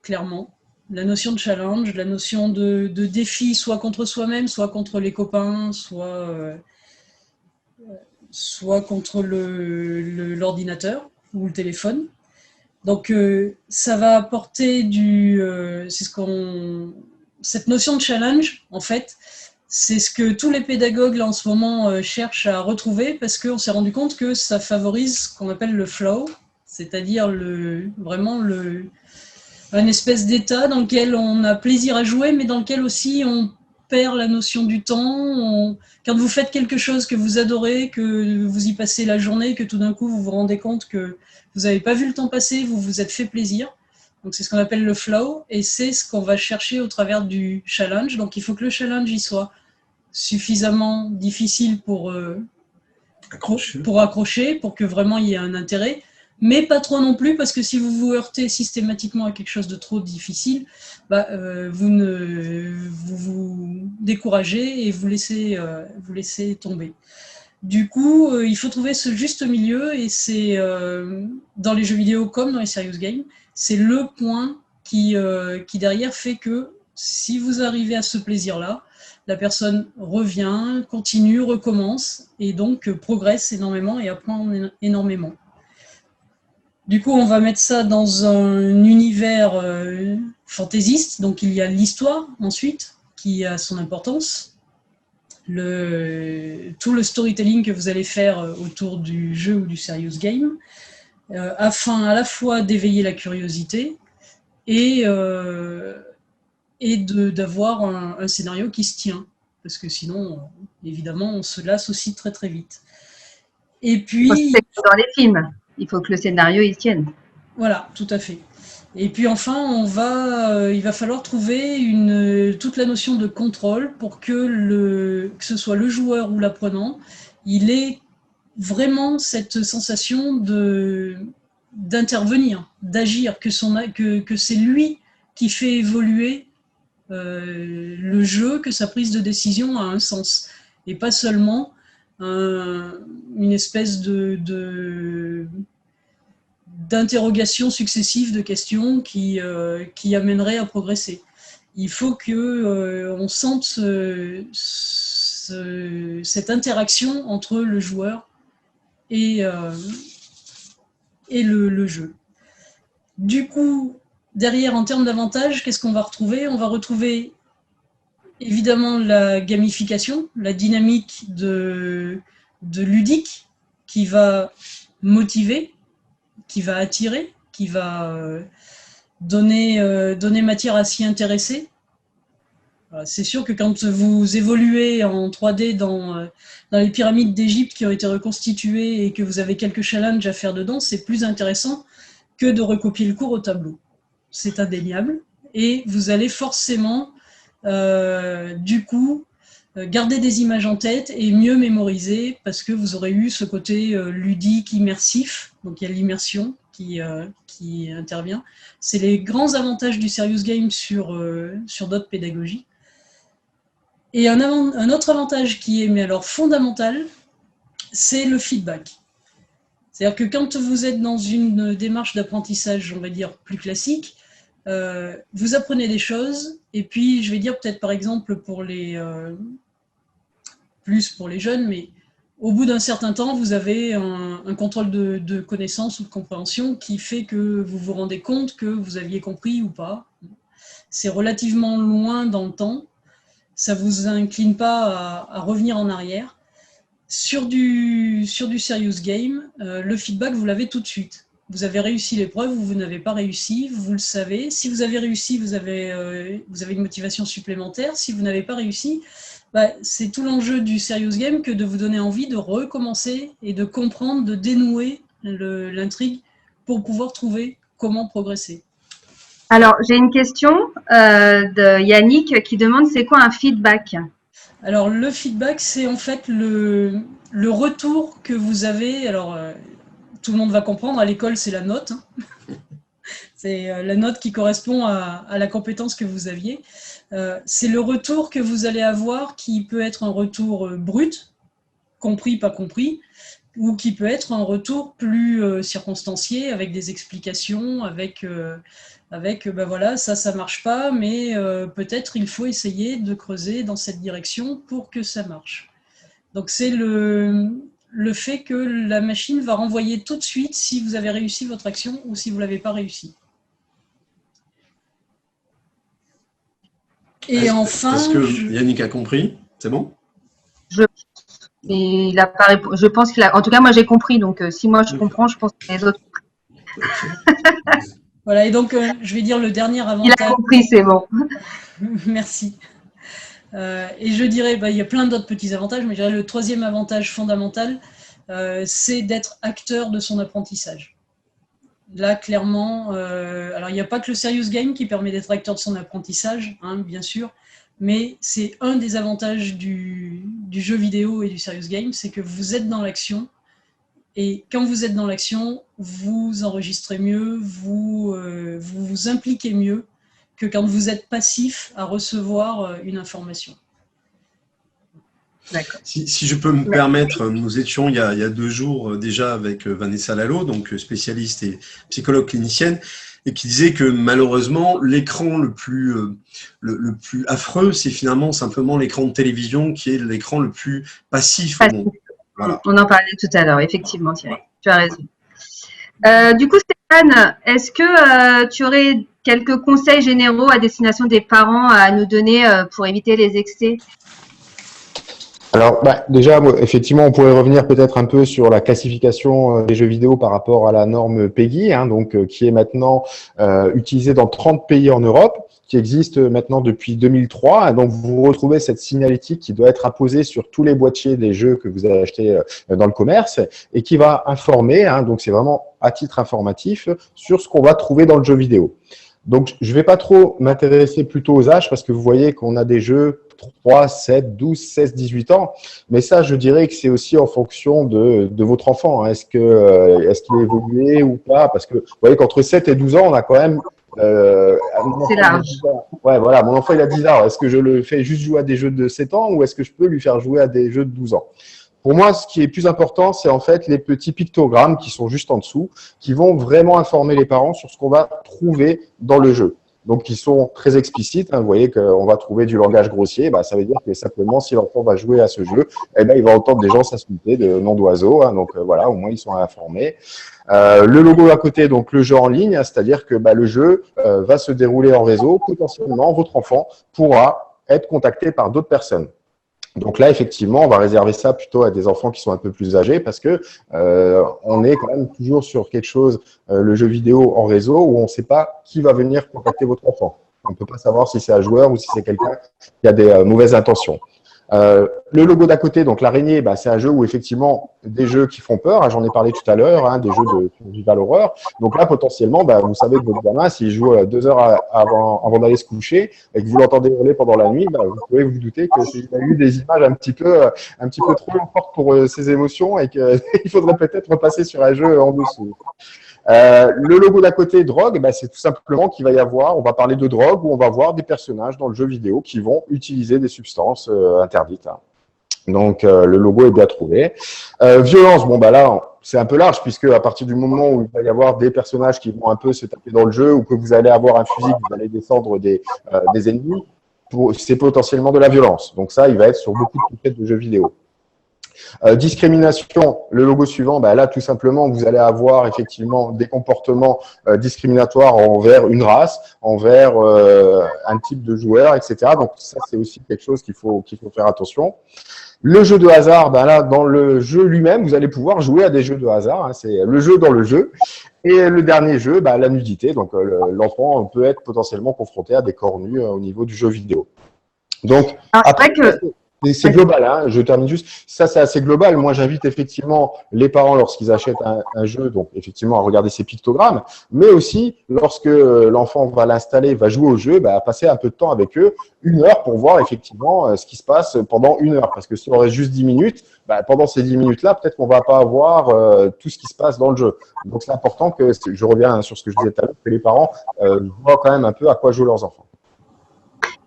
Speaker 6: clairement. La notion de challenge, la notion de défi, soit contre soi-même, soit contre les copains, soit contre l'ordinateur ou le téléphone. Donc, ça va apporter cette notion de challenge, en fait, c'est ce que tous les pédagogues là, en ce moment cherchent à retrouver parce qu'on s'est rendu compte que ça favorise ce qu'on appelle le flow, c'est-à-dire vraiment un espèce d'état dans lequel on a plaisir à jouer, mais dans lequel aussi on perd la notion du temps. Quand vous faites quelque chose que vous adorez, que vous y passez la journée, que tout d'un coup vous vous rendez compte que vous n'avez pas vu le temps passer, vous vous êtes fait plaisir. Donc c'est ce qu'on appelle le flow, et c'est ce qu'on va chercher au travers du challenge. Donc il faut que le challenge y soit suffisamment difficile pour accrocher, pour que vraiment il y ait un intérêt, mais pas trop non plus, parce que si vous vous heurtez systématiquement à quelque chose de trop difficile, vous vous découragez et vous laissez tomber. Du coup, il faut trouver ce juste milieu, et c'est dans les jeux vidéo comme dans les serious games, c'est le point qui derrière fait que si vous arrivez à ce plaisir-là, la personne revient, continue, recommence, et donc progresse énormément et apprend énormément. Du coup, on va mettre ça dans un univers fantaisiste, donc il y a l'histoire ensuite, qui a son importance, tout le storytelling que vous allez faire autour du jeu ou du serious game, afin à la fois d'éveiller la curiosité et d'avoir un scénario qui se tient, parce que sinon, évidemment, on se lasse aussi très très vite. Et puis,
Speaker 1: dans les films, il faut que le scénario y tienne.
Speaker 6: Voilà, tout à fait. Et puis enfin, il va falloir trouver toute la notion de contrôle pour que ce soit le joueur ou l'apprenant, il ait vraiment cette sensation d'intervenir, d'agir, que c'est lui qui fait évoluer le jeu, que sa prise de décision a un sens, et pas seulement une espèce d'interrogations successives de questions qui amèneraient à progresser. Il faut qu'on sente cette interaction entre le joueur et le jeu. Du coup, derrière, en termes d'avantages, qu'est-ce qu'on va retrouver? On va retrouver évidemment la gamification, la dynamique de ludique qui va motiver, qui va attirer, qui va donner matière à s'y intéresser. C'est sûr que quand vous évoluez en 3D dans les pyramides d'Égypte qui ont été reconstituées et que vous avez quelques challenges à faire dedans, c'est plus intéressant que de recopier le cours au tableau. C'est indéniable. Et vous allez forcément, du coup, garder des images en tête et mieux mémoriser parce que vous aurez eu ce côté ludique, immersif. Donc il y a l'immersion qui intervient. C'est les grands avantages du serious game sur d'autres pédagogies. Et un autre avantage qui est, mais alors fondamental, c'est le feedback. C'est-à-dire que quand vous êtes dans une démarche d'apprentissage, on va dire, plus classique, vous apprenez des choses, et puis je vais dire peut-être par exemple plus pour les jeunes, mais au bout d'un certain temps, vous avez un contrôle de connaissance ou de compréhension qui fait que vous vous rendez compte que vous aviez compris ou pas. C'est relativement loin dans le temps, ça ne vous incline pas à revenir en arrière. Sur du serious game, le feedback, vous l'avez tout de suite. Vous avez réussi l'épreuve ou vous n'avez pas réussi, vous le savez. Si vous avez réussi, vous avez une motivation supplémentaire. Si vous n'avez pas réussi, c'est tout l'enjeu du serious game que de vous donner envie de recommencer et de comprendre, de dénouer l'intrigue pour pouvoir trouver comment progresser.
Speaker 1: Alors, j'ai une question. de Yannick qui demande c'est quoi un feedback?
Speaker 6: Alors, le feedback, c'est en fait le retour que vous avez. Alors, tout le monde va comprendre, à l'école, c'est la note. Hein. C'est la note qui correspond à la compétence que vous aviez. C'est le retour que vous allez avoir qui peut être un retour brut, compris, pas compris, ou qui peut être un retour plus circonstancié, avec des explications, avec ben voilà, ça marche pas, mais peut-être il faut essayer de creuser dans cette direction pour que ça marche. Donc c'est le fait que la machine va renvoyer tout de suite si vous avez réussi votre action ou si vous ne l'avez pas réussi. Et enfin...
Speaker 2: Est-ce que Yannick a compris? C'est bon?
Speaker 1: Il a pas je pense qu'il a. En tout cas, moi j'ai compris. Donc, si moi je comprends, je pense que les autres.
Speaker 6: Voilà. Et donc, je vais dire le dernier avantage.
Speaker 1: Il a compris, c'est bon.
Speaker 6: Merci. Et je dirais, il y a plein d'autres petits avantages, mais je dirais le troisième avantage fondamental, c'est d'être acteur de son apprentissage. Là, clairement, alors il n'y a pas que le Serious Game qui permet d'être acteur de son apprentissage, hein, bien sûr. Mais c'est un des avantages du jeu vidéo et du Serious Game, c'est que vous êtes dans l'action, et quand vous êtes dans l'action, vous enregistrez mieux, vous vous impliquez mieux que quand vous êtes passif à recevoir une information.
Speaker 2: Si je peux me permettre, nous étions il y a 2 jours déjà avec Vanessa Lalo, donc spécialiste et psychologue clinicienne, et qui disait que malheureusement, l'écran le plus affreux, c'est finalement simplement l'écran de télévision qui est l'écran le plus passif.
Speaker 1: Voilà. On en parlait tout à l'heure, effectivement, Thierry. Tu as raison. Du coup, Stéphane, est-ce que tu aurais quelques conseils généraux à destination des parents à nous donner pour éviter les excès?
Speaker 3: Alors, déjà, effectivement, on pourrait revenir peut-être un peu sur la classification des jeux vidéo par rapport à la norme PEGI, hein, donc qui est maintenant utilisée dans 30 pays en Europe, qui existe maintenant depuis 2003. Donc, vous retrouvez cette signalétique qui doit être apposée sur tous les boîtiers des jeux que vous avez achetés dans le commerce et qui va informer, hein, donc c'est vraiment à titre informatif, sur ce qu'on va trouver dans le jeu vidéo. Donc, je ne vais pas trop m'intéresser plutôt aux âges parce que vous voyez qu'on a des jeux 3, 7, 12, 16, 18 ans. Mais ça, je dirais que c'est aussi en fonction de votre enfant. Hein. Est-ce qu'il est évolué ou pas? Parce que vous voyez qu'entre 7 et 12 ans, on a quand même…
Speaker 1: c'est large.
Speaker 3: Ouais, voilà, mon enfant, il a 10 ans. Est-ce que je le fais juste jouer à des jeux de 7 ans ou est-ce que je peux lui faire jouer à des jeux de 12 ans? Pour moi, ce qui est plus important, c'est en fait les petits pictogrammes qui sont juste en dessous, qui vont vraiment informer les parents sur ce qu'on va trouver dans le jeu. Donc, qui sont très explicites. Hein. Vous voyez qu'on va trouver du langage grossier. Ça veut dire que simplement, si l'enfant va jouer à ce jeu, il va entendre des gens s'insulter de noms d'oiseaux. Hein. Donc, voilà, au moins, ils sont informés. Le logo à côté, donc le jeu en ligne, hein, c'est-à-dire que le jeu va se dérouler en réseau. Potentiellement, votre enfant pourra être contacté par d'autres personnes. Donc là, effectivement, on va réserver ça plutôt à des enfants qui sont un peu plus âgés parce que on est quand même toujours sur quelque chose, le jeu vidéo en réseau, où on ne sait pas qui va venir contacter votre enfant. On ne peut pas savoir si c'est un joueur ou si c'est quelqu'un qui a des mauvaises intentions. Le logo d'à côté, donc l'araignée, c'est un jeu où effectivement des jeux qui font peur, hein, j'en ai parlé tout à l'heure, hein, des jeux de survival horreur. Donc là, potentiellement, vous savez que votre gamin, s'il joue 2 heures avant d'aller se coucher et que vous l'entendez hurler pendant la nuit, vous pouvez vous douter qu'il a eu des images un petit peu trop fortes pour ses émotions et qu'il faudrait peut-être repasser sur un jeu en dessous. Le logo d'à côté, drogue, c'est tout simplement qu'il va y avoir, on va parler de drogue, où on va voir des personnages dans le jeu vidéo qui vont utiliser des substances interdites. Hein. Donc, le logo est bien trouvé. Violence, là, c'est un peu large, puisque à partir du moment où il va y avoir des personnages qui vont un peu se taper dans le jeu, ou que vous allez avoir un fusil, vous allez descendre des ennemis, c'est potentiellement de la violence. Donc ça, il va être sur beaucoup de titres de jeux vidéo. Discrimination, le logo suivant, là tout simplement vous allez avoir effectivement des comportements discriminatoires envers une race, envers un type de joueur, etc. Donc ça c'est aussi quelque chose qu'il faut faire attention. Le jeu de hasard, là dans le jeu lui-même, vous allez pouvoir jouer à des jeux de hasard, hein, c'est le jeu dans le jeu. Et le dernier jeu, la nudité, donc l'enfant peut être potentiellement confronté à des corps nus au niveau du jeu vidéo. Donc,
Speaker 1: après que…
Speaker 3: C'est global, hein. Je termine juste. Ça, c'est assez global. Moi, j'invite effectivement les parents, lorsqu'ils achètent un jeu, donc effectivement à regarder ces pictogrammes, mais aussi lorsque l'enfant va l'installer, va jouer au jeu, à passer un peu de temps avec eux, 1 heure, pour voir effectivement ce qui se passe pendant 1 heure. Parce que si on reste juste 10 minutes, pendant ces 10 minutes-là, peut-être qu'on va pas avoir tout ce qui se passe dans le jeu. Donc, c'est important que, je reviens sur ce que je disais tout à l'heure, que les parents voient quand même un peu à quoi jouent leurs enfants.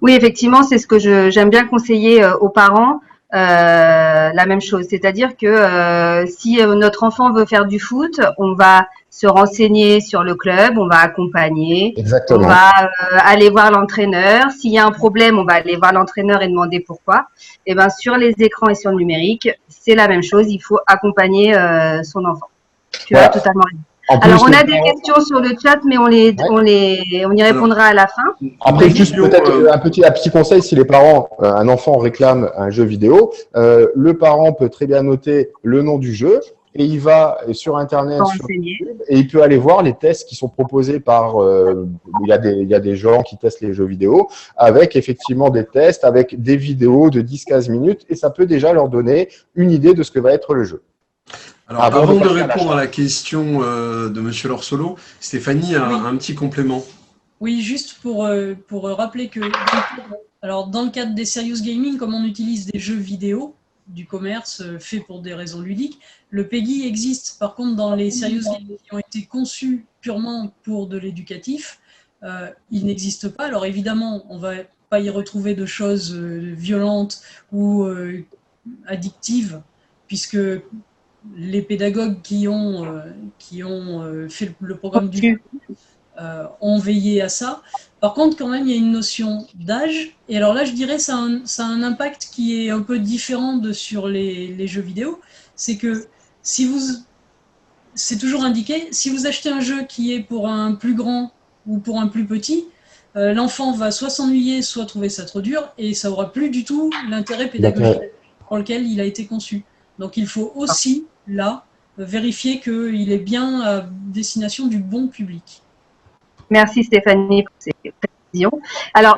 Speaker 1: Oui, effectivement, c'est ce que j'aime bien conseiller aux parents. La même chose, c'est-à-dire que si notre enfant veut faire du foot, on va se renseigner sur le club, on va accompagner,
Speaker 3: Exactement.
Speaker 1: on va aller voir l'entraîneur. S'il y a un problème, on va aller voir l'entraîneur et demander pourquoi. Et ben sur les écrans et sur le numérique, c'est la même chose. Il faut accompagner son enfant. Tu as totalement raison. Alors, on a des questions sur le chat, mais on y répondra à la fin.
Speaker 3: Après, juste peut-être un petit conseil, si les parents, un enfant réclame un jeu vidéo, le parent peut très bien noter le nom du jeu et il va sur Internet, sur YouTube, et il peut aller voir les tests qui sont proposés par, il y a des gens qui testent les jeux vidéo, avec effectivement des tests, avec des vidéos de 10-15 minutes, et ça peut déjà leur donner une idée de ce que va être le jeu.
Speaker 2: Alors, avant de répondre à la question de Monsieur Lorsolo, Stéphanie a un petit complément.
Speaker 6: Oui, juste pour rappeler que dans le cadre des serious gaming, comme on utilise des jeux vidéo du commerce fait pour des raisons ludiques, le PEGI existe. Par contre, dans les serious gaming qui ont été conçus purement pour de l'éducatif, il n'existe pas. Alors évidemment, on ne va pas y retrouver de choses violentes ou addictives, puisque les pédagogues qui ont fait le programme du jeu ont veillé à ça. Par contre, quand même, il y a une notion d'âge. Et alors là, je dirais ça a un impact qui est un peu différent sur les jeux vidéo. C'est que c'est toujours indiqué, si vous achetez un jeu qui est pour un plus grand ou pour un plus petit, l'enfant va soit s'ennuyer, soit trouver ça trop dur, et ça n'aura plus du tout l'intérêt pédagogique pour lequel il a été conçu. Donc il faut aussi, là, vérifier qu'il est bien à destination du bon public.
Speaker 1: Merci Stéphanie pour ces précisions. Alors,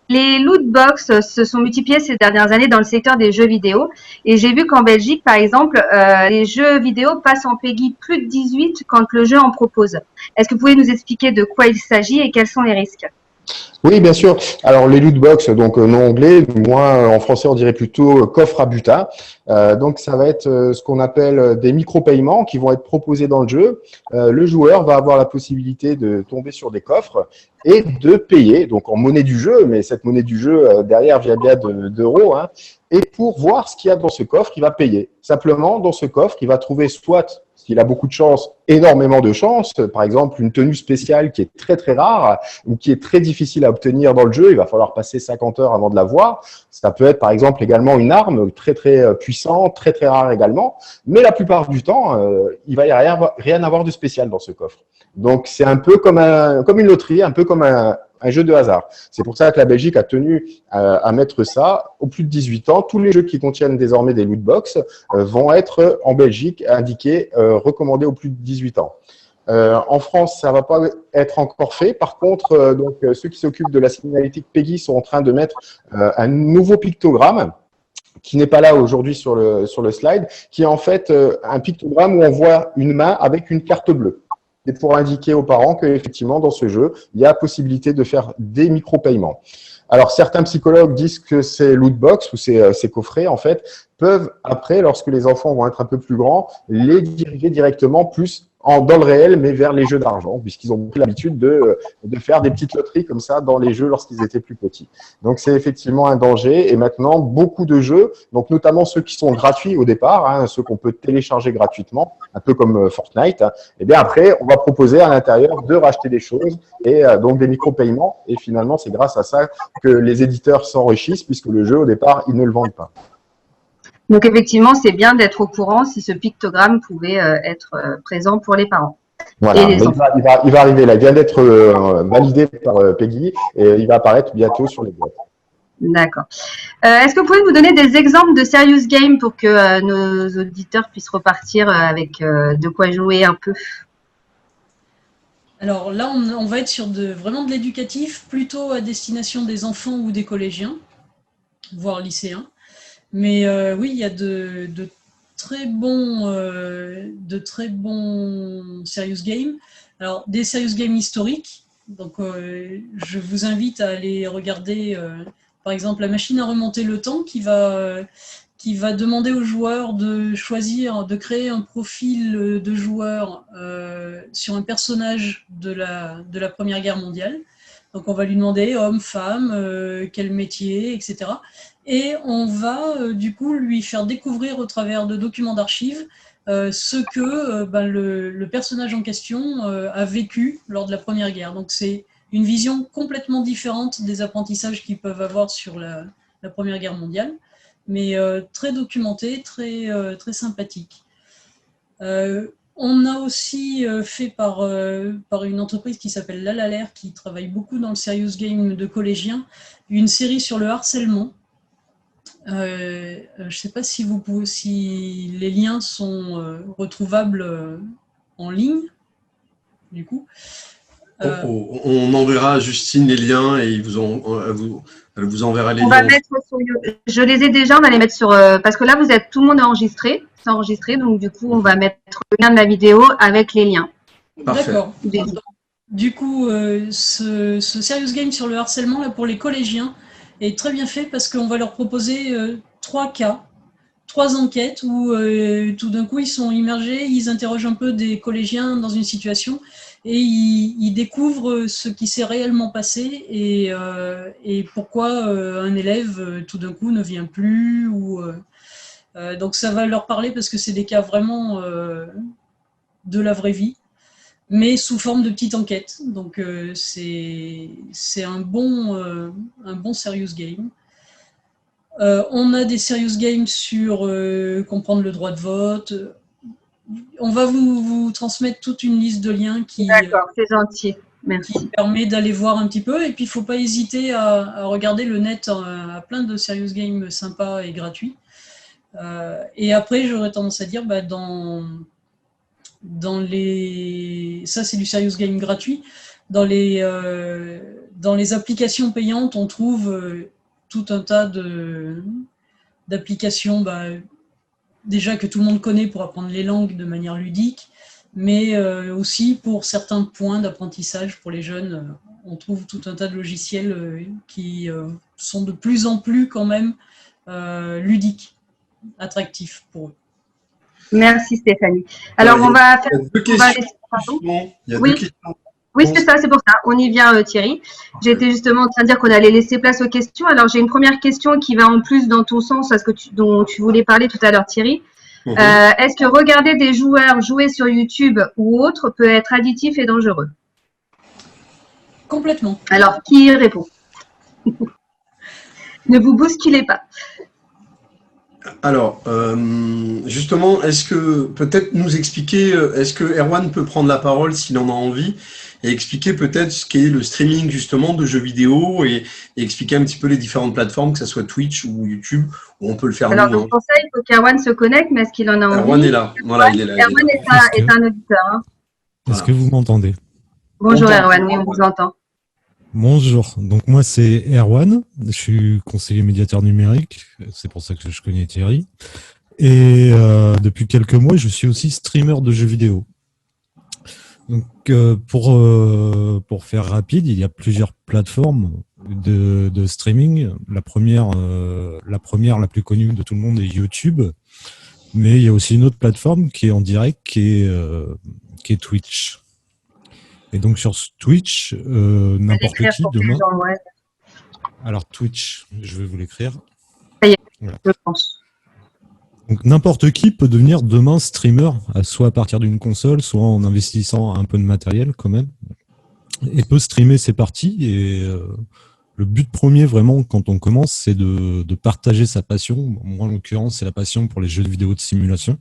Speaker 1: les loot box se sont multipliés ces dernières années dans le secteur des jeux vidéo. Et j'ai vu qu'en Belgique, par exemple, les jeux vidéo passent en PEGI plus de 18 quand le jeu en propose. Est-ce que vous pouvez nous expliquer de quoi il s'agit et quels sont les risques ?
Speaker 3: Oui, bien sûr. Alors, les loot box, donc nom anglais, moi en français on dirait plutôt coffre à butin. Donc, ça va être ce qu'on appelle des micro-paiements qui vont être proposés dans le jeu. Le joueur va avoir la possibilité de tomber sur des coffres et de payer, donc en monnaie du jeu, mais cette monnaie du jeu derrière vient bien d'euros. Hein. Et pour voir ce qu'il y a dans ce coffre, il va payer. Simplement, dans ce coffre, il va trouver soit, s'il a beaucoup de chance, énormément de chance. Par exemple, une tenue spéciale qui est très, très rare ou qui est très difficile à obtenir dans le jeu. Il va falloir passer 50 heures avant de la voir. Ça peut être, par exemple, également une arme très, très puissante, très, très rare également. Mais la plupart du temps, il va y rien avoir de spécial dans ce coffre. Donc, c'est un peu comme une loterie, un peu comme un jeu de hasard. C'est pour ça que la Belgique a tenu à mettre ça au plus de 18 ans. Tous les jeux qui contiennent désormais des loot box vont être en Belgique indiqués, recommandés au plus de 18 ans. En France, ça va pas être encore fait. Par contre, donc ceux qui s'occupent de la signalétique PEGI sont en train de mettre un nouveau pictogramme qui n'est pas là aujourd'hui sur le slide, qui est en fait un pictogramme où on voit une main avec une carte bleue. C'est pour indiquer aux parents qu'effectivement, dans ce jeu, il y a possibilité de faire des micro-paiements. Alors, certains psychologues disent que ces loot box ou ces coffrets, en fait, peuvent, après, lorsque les enfants vont être un peu plus grands, les diriger directement plus dans le réel, mais vers les jeux d'argent, puisqu'ils ont pris l'habitude de faire des petites loteries comme ça dans les jeux lorsqu'ils étaient plus petits. Donc, c'est effectivement un danger. Et maintenant, beaucoup de jeux, donc notamment ceux qui sont gratuits au départ, hein, ceux qu'on peut télécharger gratuitement, un peu comme Fortnite, hein, et bien après, on va proposer à l'intérieur de racheter des choses et donc des micro-paiements. Et finalement, c'est grâce à ça que les éditeurs s'enrichissent, puisque le jeu, au départ, ils ne le vendent pas.
Speaker 1: Donc, effectivement, c'est bien d'être au courant si ce pictogramme pouvait être présent pour les parents.
Speaker 3: Voilà, il va arriver là. Il vient d'être validé par PEGI et il va apparaître bientôt sur les boîtes.
Speaker 1: D'accord. Est-ce que vous pouvez nous donner des exemples de serious game pour que nos auditeurs puissent repartir avec de quoi jouer un peu?
Speaker 6: Alors là, on va être sur vraiment de l'éducatif, plutôt à destination des enfants ou des collégiens, voire lycéens. Mais oui, il y a de très bons serious games. Alors, des serious games historiques. Donc, je vous invite à aller regarder, par exemple, la machine à remonter le temps qui va demander aux joueurs de choisir, de créer un profil de joueur sur un personnage de la Première Guerre mondiale. Donc on va lui demander homme, femme, quel métier, etc. Et on va du coup lui faire découvrir au travers de documents d'archives ce que le personnage en question a vécu lors de la Première Guerre. Donc c'est une vision complètement différente des apprentissages qu'ils peuvent avoir sur la Première Guerre mondiale, mais très documenté, très sympathique. On a aussi fait par une entreprise qui s'appelle Lalalaire, qui travaille beaucoup dans le serious game de collégiens, une série sur le harcèlement. Je ne sais pas si les liens sont retrouvables en ligne, du coup.
Speaker 2: On enverra à Justine les liens et elle vous enverra les
Speaker 1: On
Speaker 2: liens.
Speaker 1: va mettre je les ai déjà, on va les mettre sur parce que là tout le monde est enregistré, c'est enregistré, donc du coup on va mettre le lien de la vidéo avec les liens.
Speaker 2: Parfait.
Speaker 6: D'accord. Du coup, ce serious game sur le harcèlement là pour les collégiens est très bien fait parce qu'on va leur proposer 3 cas, 3 enquêtes où tout d'un coup ils sont immergés, ils interrogent un peu des collégiens dans une situation et ils découvrent ce qui s'est réellement passé et pourquoi un élève tout d'un coup ne vient plus. Donc ça va leur parler parce que c'est des cas vraiment de la vraie vie, mais sous forme de petite enquête. Donc c'est un bon serious game. On a des serious games sur comprendre le droit de vote. On va vous transmettre toute une liste de liens qui permet d'aller voir un petit peu. Et puis, il ne faut pas hésiter à regarder le net à plein de serious games sympas et gratuits. Et après, j'aurais tendance à dire, ça, c'est du serious game gratuit. Dans les applications payantes, on trouve tout un tas d'applications déjà que tout le monde connaît pour apprendre les langues de manière ludique, mais aussi pour certains points d'apprentissage pour les jeunes. On trouve tout un tas de logiciels qui sont de plus en plus quand même ludiques, attractifs pour eux.
Speaker 1: Merci Stéphanie. Alors on va faire...
Speaker 2: Il y a deux questions.
Speaker 1: Oui, c'est ça, c'est pour ça. On y vient, Thierry. J'étais justement en train de dire qu'on allait laisser place aux questions. Alors, j'ai une première question qui va en plus dans ton sens, à ce dont tu voulais parler tout à l'heure, Thierry. Est-ce que regarder des joueurs jouer sur YouTube ou autre peut être addictif et dangereux?
Speaker 6: Complètement.
Speaker 1: Alors, qui répond? Ne vous bousculez pas.
Speaker 2: Alors, justement, est-ce que peut-être nous expliquer, est-ce que Erwan peut prendre la parole s'il en a envie et expliquer peut-être ce qu'est le streaming justement de jeux vidéo et expliquer un petit peu les différentes plateformes, que ce soit Twitch ou YouTube, où on peut le faire.
Speaker 1: Alors, donc pour ça, il faut qu'Erwan se connecte, mais est-ce qu'il en a envie?
Speaker 2: Erwan est là, voilà, il est là.
Speaker 1: Erwan est un auditeur. Hein.
Speaker 7: Est-ce que vous m'entendez?
Speaker 1: Bonjour Erwan, oui, on vous entend.
Speaker 7: Bonjour, donc moi c'est Erwan, je suis conseiller médiateur numérique, c'est pour ça que je connais Thierry. Et depuis quelques mois, je suis aussi streamer de jeux vidéo. Donc pour faire rapide, il y a plusieurs plateformes de streaming. La première, la plus connue de tout le monde est YouTube, mais il y a aussi une autre plateforme qui est en direct, qui est Twitch. Et donc sur Twitch, n'importe qui demain. Alors Twitch, je vais vous l'écrire.
Speaker 1: Ça y est, voilà. Je pense.
Speaker 7: Donc n'importe qui peut devenir demain streamer, soit à partir d'une console, soit en investissant un peu de matériel quand même, et peut streamer ses parties. Et le but premier vraiment quand on commence, c'est de partager sa passion. Moi en l'occurrence, c'est la passion pour les jeux vidéo de simulation.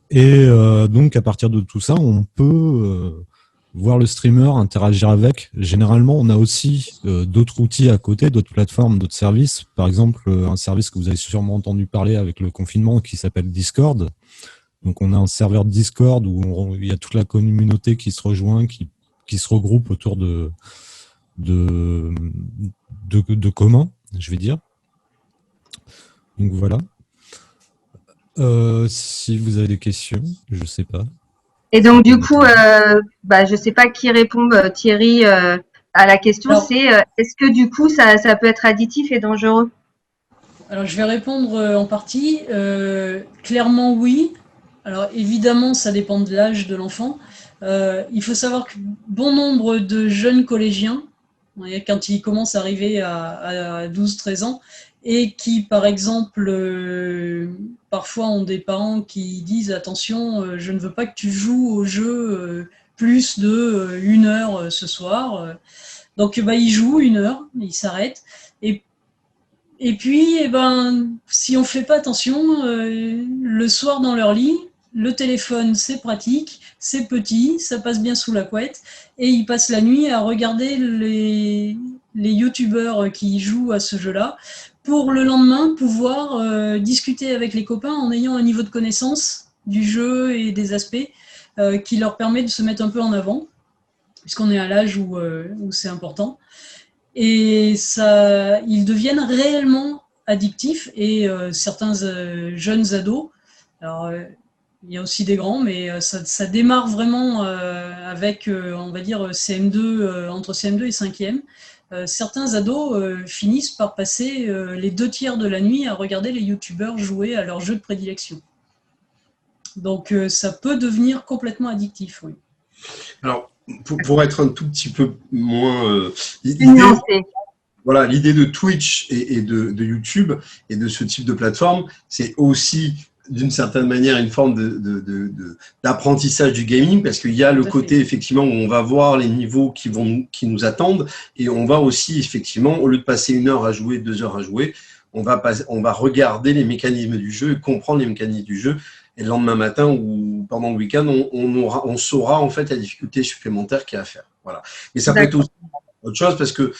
Speaker 7: Et donc à partir de tout ça, on peut voir le streamer, interagir avec. Généralement, on a aussi d'autres outils à côté, d'autres plateformes, d'autres services. Par exemple, un service que vous avez sûrement entendu parler avec le confinement qui s'appelle Discord. Donc, on a un serveur Discord où il y a toute la communauté qui se rejoint, qui se regroupe autour de communs, je vais dire. Donc voilà. Si vous avez des questions, je sais pas.
Speaker 1: Et donc, du coup, je ne sais pas qui répond, Thierry, à la question,
Speaker 6: Alors,
Speaker 1: c'est est-ce que du coup, ça peut être addictif et dangereux?
Speaker 6: alors, je vais répondre en partie. Clairement, oui. Alors, évidemment, ça dépend de l'âge de l'enfant. Il faut savoir que bon nombre de jeunes collégiens, quand ils commencent à arriver à 12-13 ans, et qui, par exemple, parfois ont des parents qui disent attention, je ne veux pas que tu joues au jeu plus de 1 heure ce soir. Donc, ils jouent 1 heure, ils s'arrêtent. Et et puis, si on fait pas attention, le soir dans leur lit, le téléphone, c'est pratique, c'est petit, ça passe bien sous la couette, et ils passent la nuit à regarder les youtubeurs qui jouent à ce jeu-là, pour le lendemain pouvoir discuter avec les copains en ayant un niveau de connaissance du jeu et des aspects qui leur permet de se mettre un peu en avant, puisqu'on est à l'âge où c'est important. Et ça, ils deviennent réellement addictifs et certains jeunes ados, alors il y a aussi des grands, mais ça démarre vraiment avec, on va dire, CM2, entre CM2 et 5e. Certains ados finissent par passer les 2 tiers de la nuit à regarder les youtubeurs jouer à leur jeu de prédilection. Donc ça peut devenir complètement addictif, oui.
Speaker 2: Alors, pour être un tout petit peu moins...
Speaker 1: Nuancé.
Speaker 2: Voilà, l'idée de Twitch et de YouTube et de ce type de plateforme, c'est aussi d'une certaine manière une forme d'apprentissage du gaming, parce qu'il y a le côté effectivement où on va voir les niveaux qui nous attendent, et on va aussi effectivement, au lieu de passer 1 heure à jouer, 2 heures à jouer, on va regarder les mécanismes du jeu et comprendre les mécanismes du jeu. Et le lendemain matin ou pendant le week-end, on saura en fait la difficulté supplémentaire qu'il y a à faire. Voilà. Mais ça peut être aussi autre chose, parce que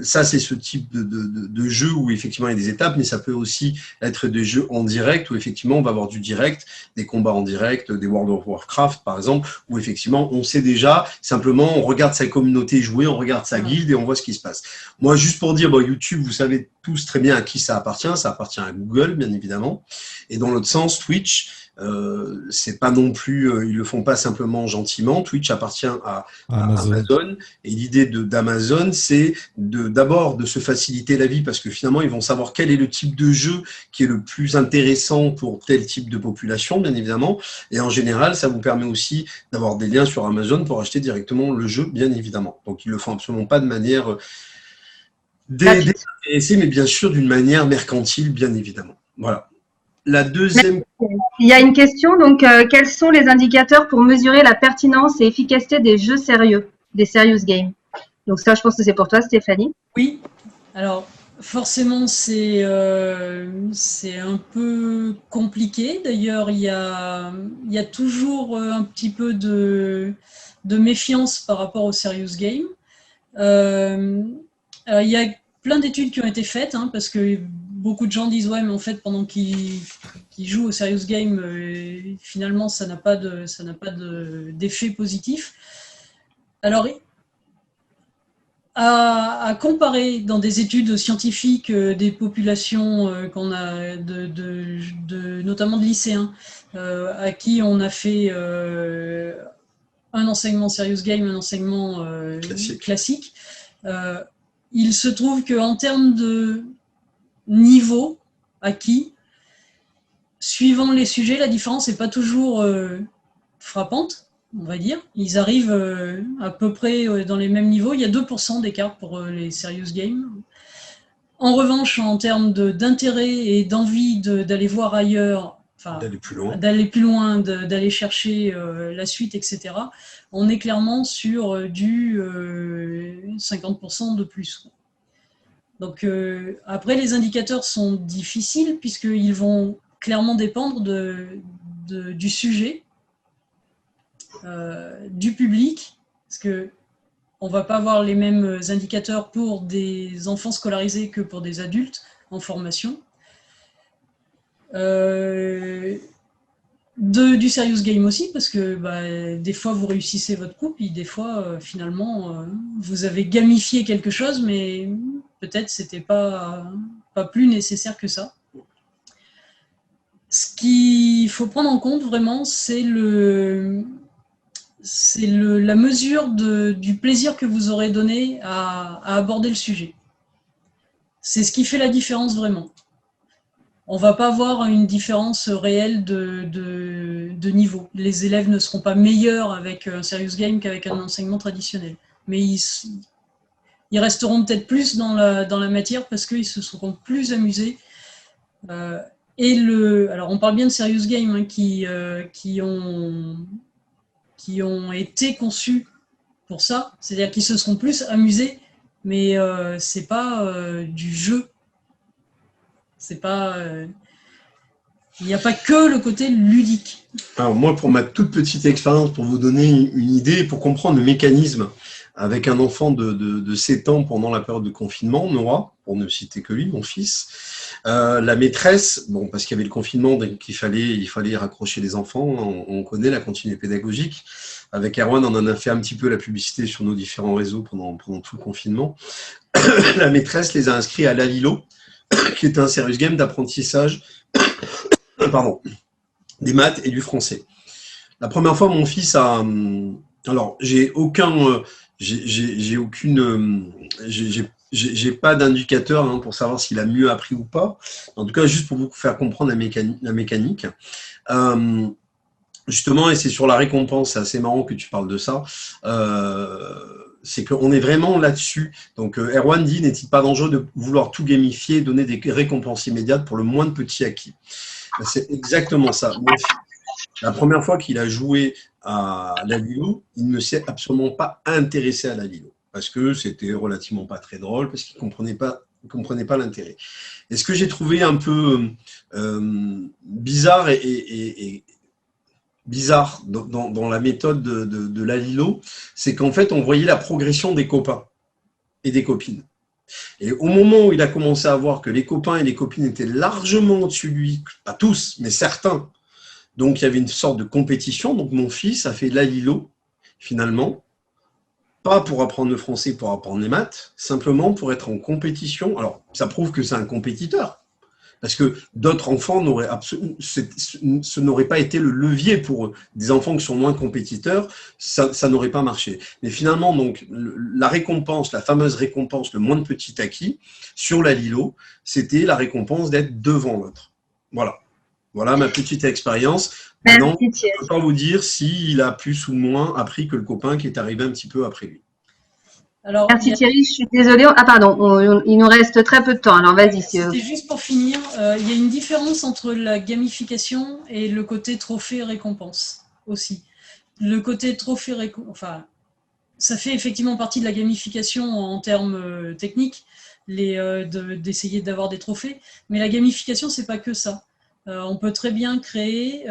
Speaker 2: ça, c'est ce type de jeu où effectivement il y a des étapes, mais ça peut aussi être des jeux en direct où effectivement on va avoir du direct, des combats en direct, des World of Warcraft par exemple, où effectivement on sait déjà, simplement on regarde sa communauté jouer, on regarde sa guilde et on voit ce qui se passe. Moi, juste pour dire, YouTube, vous savez tous très bien à qui ça appartient à Google bien évidemment, et dans l'autre sens, Twitch, c'est pas non plus, ils le font pas simplement gentiment. Twitch appartient à Amazon, et l'idée d'Amazon, c'est d'abord de se faciliter la vie, parce que finalement ils vont savoir quel est le type de jeu qui est le plus intéressant pour tel type de population, bien évidemment, et en général ça vous permet aussi d'avoir des liens sur Amazon pour acheter directement le jeu, bien évidemment. Donc ils le font absolument pas de manière désintéressée, mais bien sûr d'une manière mercantile, bien évidemment. Voilà. La deuxième...
Speaker 1: Il y a une question, donc quels sont les indicateurs pour mesurer la pertinence et efficacité des jeux sérieux, des serious games? Donc ça, je pense que c'est pour toi, Stéphanie.
Speaker 6: Oui, alors forcément c'est un peu compliqué. D'ailleurs, il y a toujours un petit peu de méfiance par rapport au serious game. Il y a plein d'études qui ont été faites, parce que beaucoup de gens disent ouais, mais en fait pendant qu'ils jouent au serious game, finalement ça n'a pas d'effet positif. Alors à comparer dans des études scientifiques des populations qu'on a notamment de lycéens à qui on a fait un enseignement serious game, un enseignement classique. Il se trouve qu'en termes de niveau acquis, suivant les sujets, la différence n'est pas toujours frappante, on va dire. Ils arrivent à peu près dans les mêmes niveaux. Il y a 2% d'écart pour les serious games. En revanche, en termes d'intérêt et d'envie d'aller voir ailleurs, d'aller plus loin, d'aller chercher la suite, etc., on est clairement sur du 50% de plus. Donc après, les indicateurs sont difficiles puisqu'ils vont clairement dépendre du sujet, du public, parce que on va pas avoir les mêmes indicateurs pour des enfants scolarisés que pour des adultes en formation. Du serious game aussi, parce que des fois vous réussissez votre coup, puis des fois finalement vous avez gamifié quelque chose, mais peut-être c'était pas plus nécessaire que ça. Ce qu'il faut prendre en compte vraiment, c'est la mesure du plaisir que vous aurez donné à aborder le sujet. C'est ce qui fait la différence vraiment. On ne va pas avoir une différence réelle de niveau. Les élèves ne seront pas meilleurs avec un serious game qu'avec un enseignement traditionnel. Mais ils resteront peut-être plus dans la matière parce qu'ils se seront plus amusés. Alors on parle bien de serious games hein, qui ont été conçus pour ça, c'est-à-dire qu'ils se seront plus amusés, mais c'est pas du jeu. C'est pas. Il n'y a pas que le côté ludique.
Speaker 2: Alors moi, pour ma toute petite expérience, pour vous donner une idée, pour comprendre le mécanisme, avec un enfant de 7 ans pendant la période de confinement, Nora, pour ne citer que lui, mon fils, la maîtresse, bon, parce qu'il y avait le confinement, donc il fallait raccrocher les enfants, on connaît la continuité pédagogique. Avec Erwan, on en a fait un petit peu la publicité sur nos différents réseaux pendant tout le confinement. La maîtresse les a inscrits à l'Alilo, qui est un serious game d'apprentissage des maths et du français. La première fois, mon fils a... Alors, j'ai pas d'indicateur hein, pour savoir s'il a mieux appris ou pas. En tout cas, juste pour vous faire comprendre la mécanique. Justement, et c'est sur la récompense, c'est assez marrant que tu parles de ça, c'est qu'on est vraiment là-dessus. Donc, Erwan dit, n'est-il pas dangereux de vouloir tout gamifier et donner des récompenses immédiates pour le moins de petits acquis? C'est exactement ça. La première fois qu'il a joué à la Lilo, il ne s'est absolument pas intéressé à la Lilo parce que c'était relativement pas très drôle, parce qu'il comprenait pas l'intérêt. Et ce que j'ai trouvé un peu bizarre et bizarre dans la méthode de la Lilo, c'est qu'en fait, on voyait la progression des copains et des copines. Et au moment où il a commencé à voir que les copains et les copines étaient largement au-dessus de lui, pas tous, mais certains, donc il y avait une sorte de compétition, donc mon fils a fait la Lilo, finalement, pas pour apprendre le français, pour apprendre les maths, simplement pour être en compétition. Alors, ça prouve que c'est un compétiteur, parce que d'autres enfants ce n'aurait pas été le levier pour eux. Des enfants qui sont moins compétiteurs, ça n'aurait pas marché. Mais finalement, donc, la récompense, la fameuse récompense, le moins de petits acquis, sur la Lilo, c'était la récompense d'être devant l'autre. Voilà. Voilà ma petite expérience. Maintenant, je ne peux pas vous dire s'il a plus ou moins appris que le copain qui est arrivé un petit peu après lui.
Speaker 6: Alors,
Speaker 1: merci Thierry, je suis désolée. Ah pardon, il nous reste très peu de temps, alors vas-y.
Speaker 6: C'était juste pour finir, il y a une différence entre la gamification et le côté trophée-récompense aussi. Le côté trophée-récompense, enfin, ça fait effectivement partie de la gamification en termes techniques, d'essayer d'avoir des trophées, mais la gamification, c'est pas que ça. On peut très bien créer,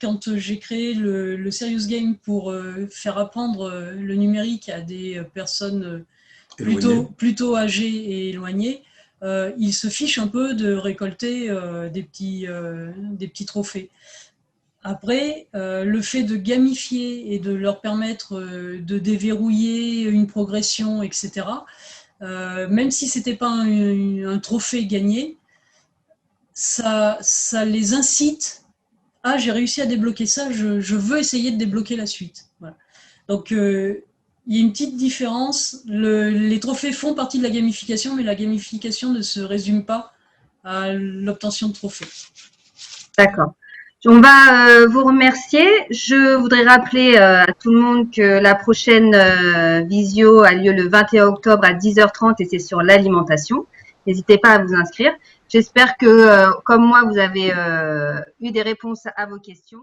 Speaker 6: quand j'ai créé le Serious Game pour faire apprendre le numérique à des personnes plutôt âgées et éloignées, ils se fichent un peu de récolter des petits trophées. Après, le fait de gamifier et de leur permettre de déverrouiller une progression, etc., même si ce n'était pas un trophée gagné, ça les incite à j'ai réussi à débloquer ça, je veux essayer de débloquer la suite. Voilà. Donc, il y a une petite différence. Les trophées font partie de la gamification, mais la gamification ne se résume pas à l'obtention de trophées.
Speaker 1: D'accord. On va vous remercier. Je voudrais rappeler à tout le monde que la prochaine visio a lieu le 21 octobre à 10h30 et c'est sur l'alimentation. N'hésitez pas à vous inscrire. J'espère que, comme moi, vous avez eu des réponses à vos questions.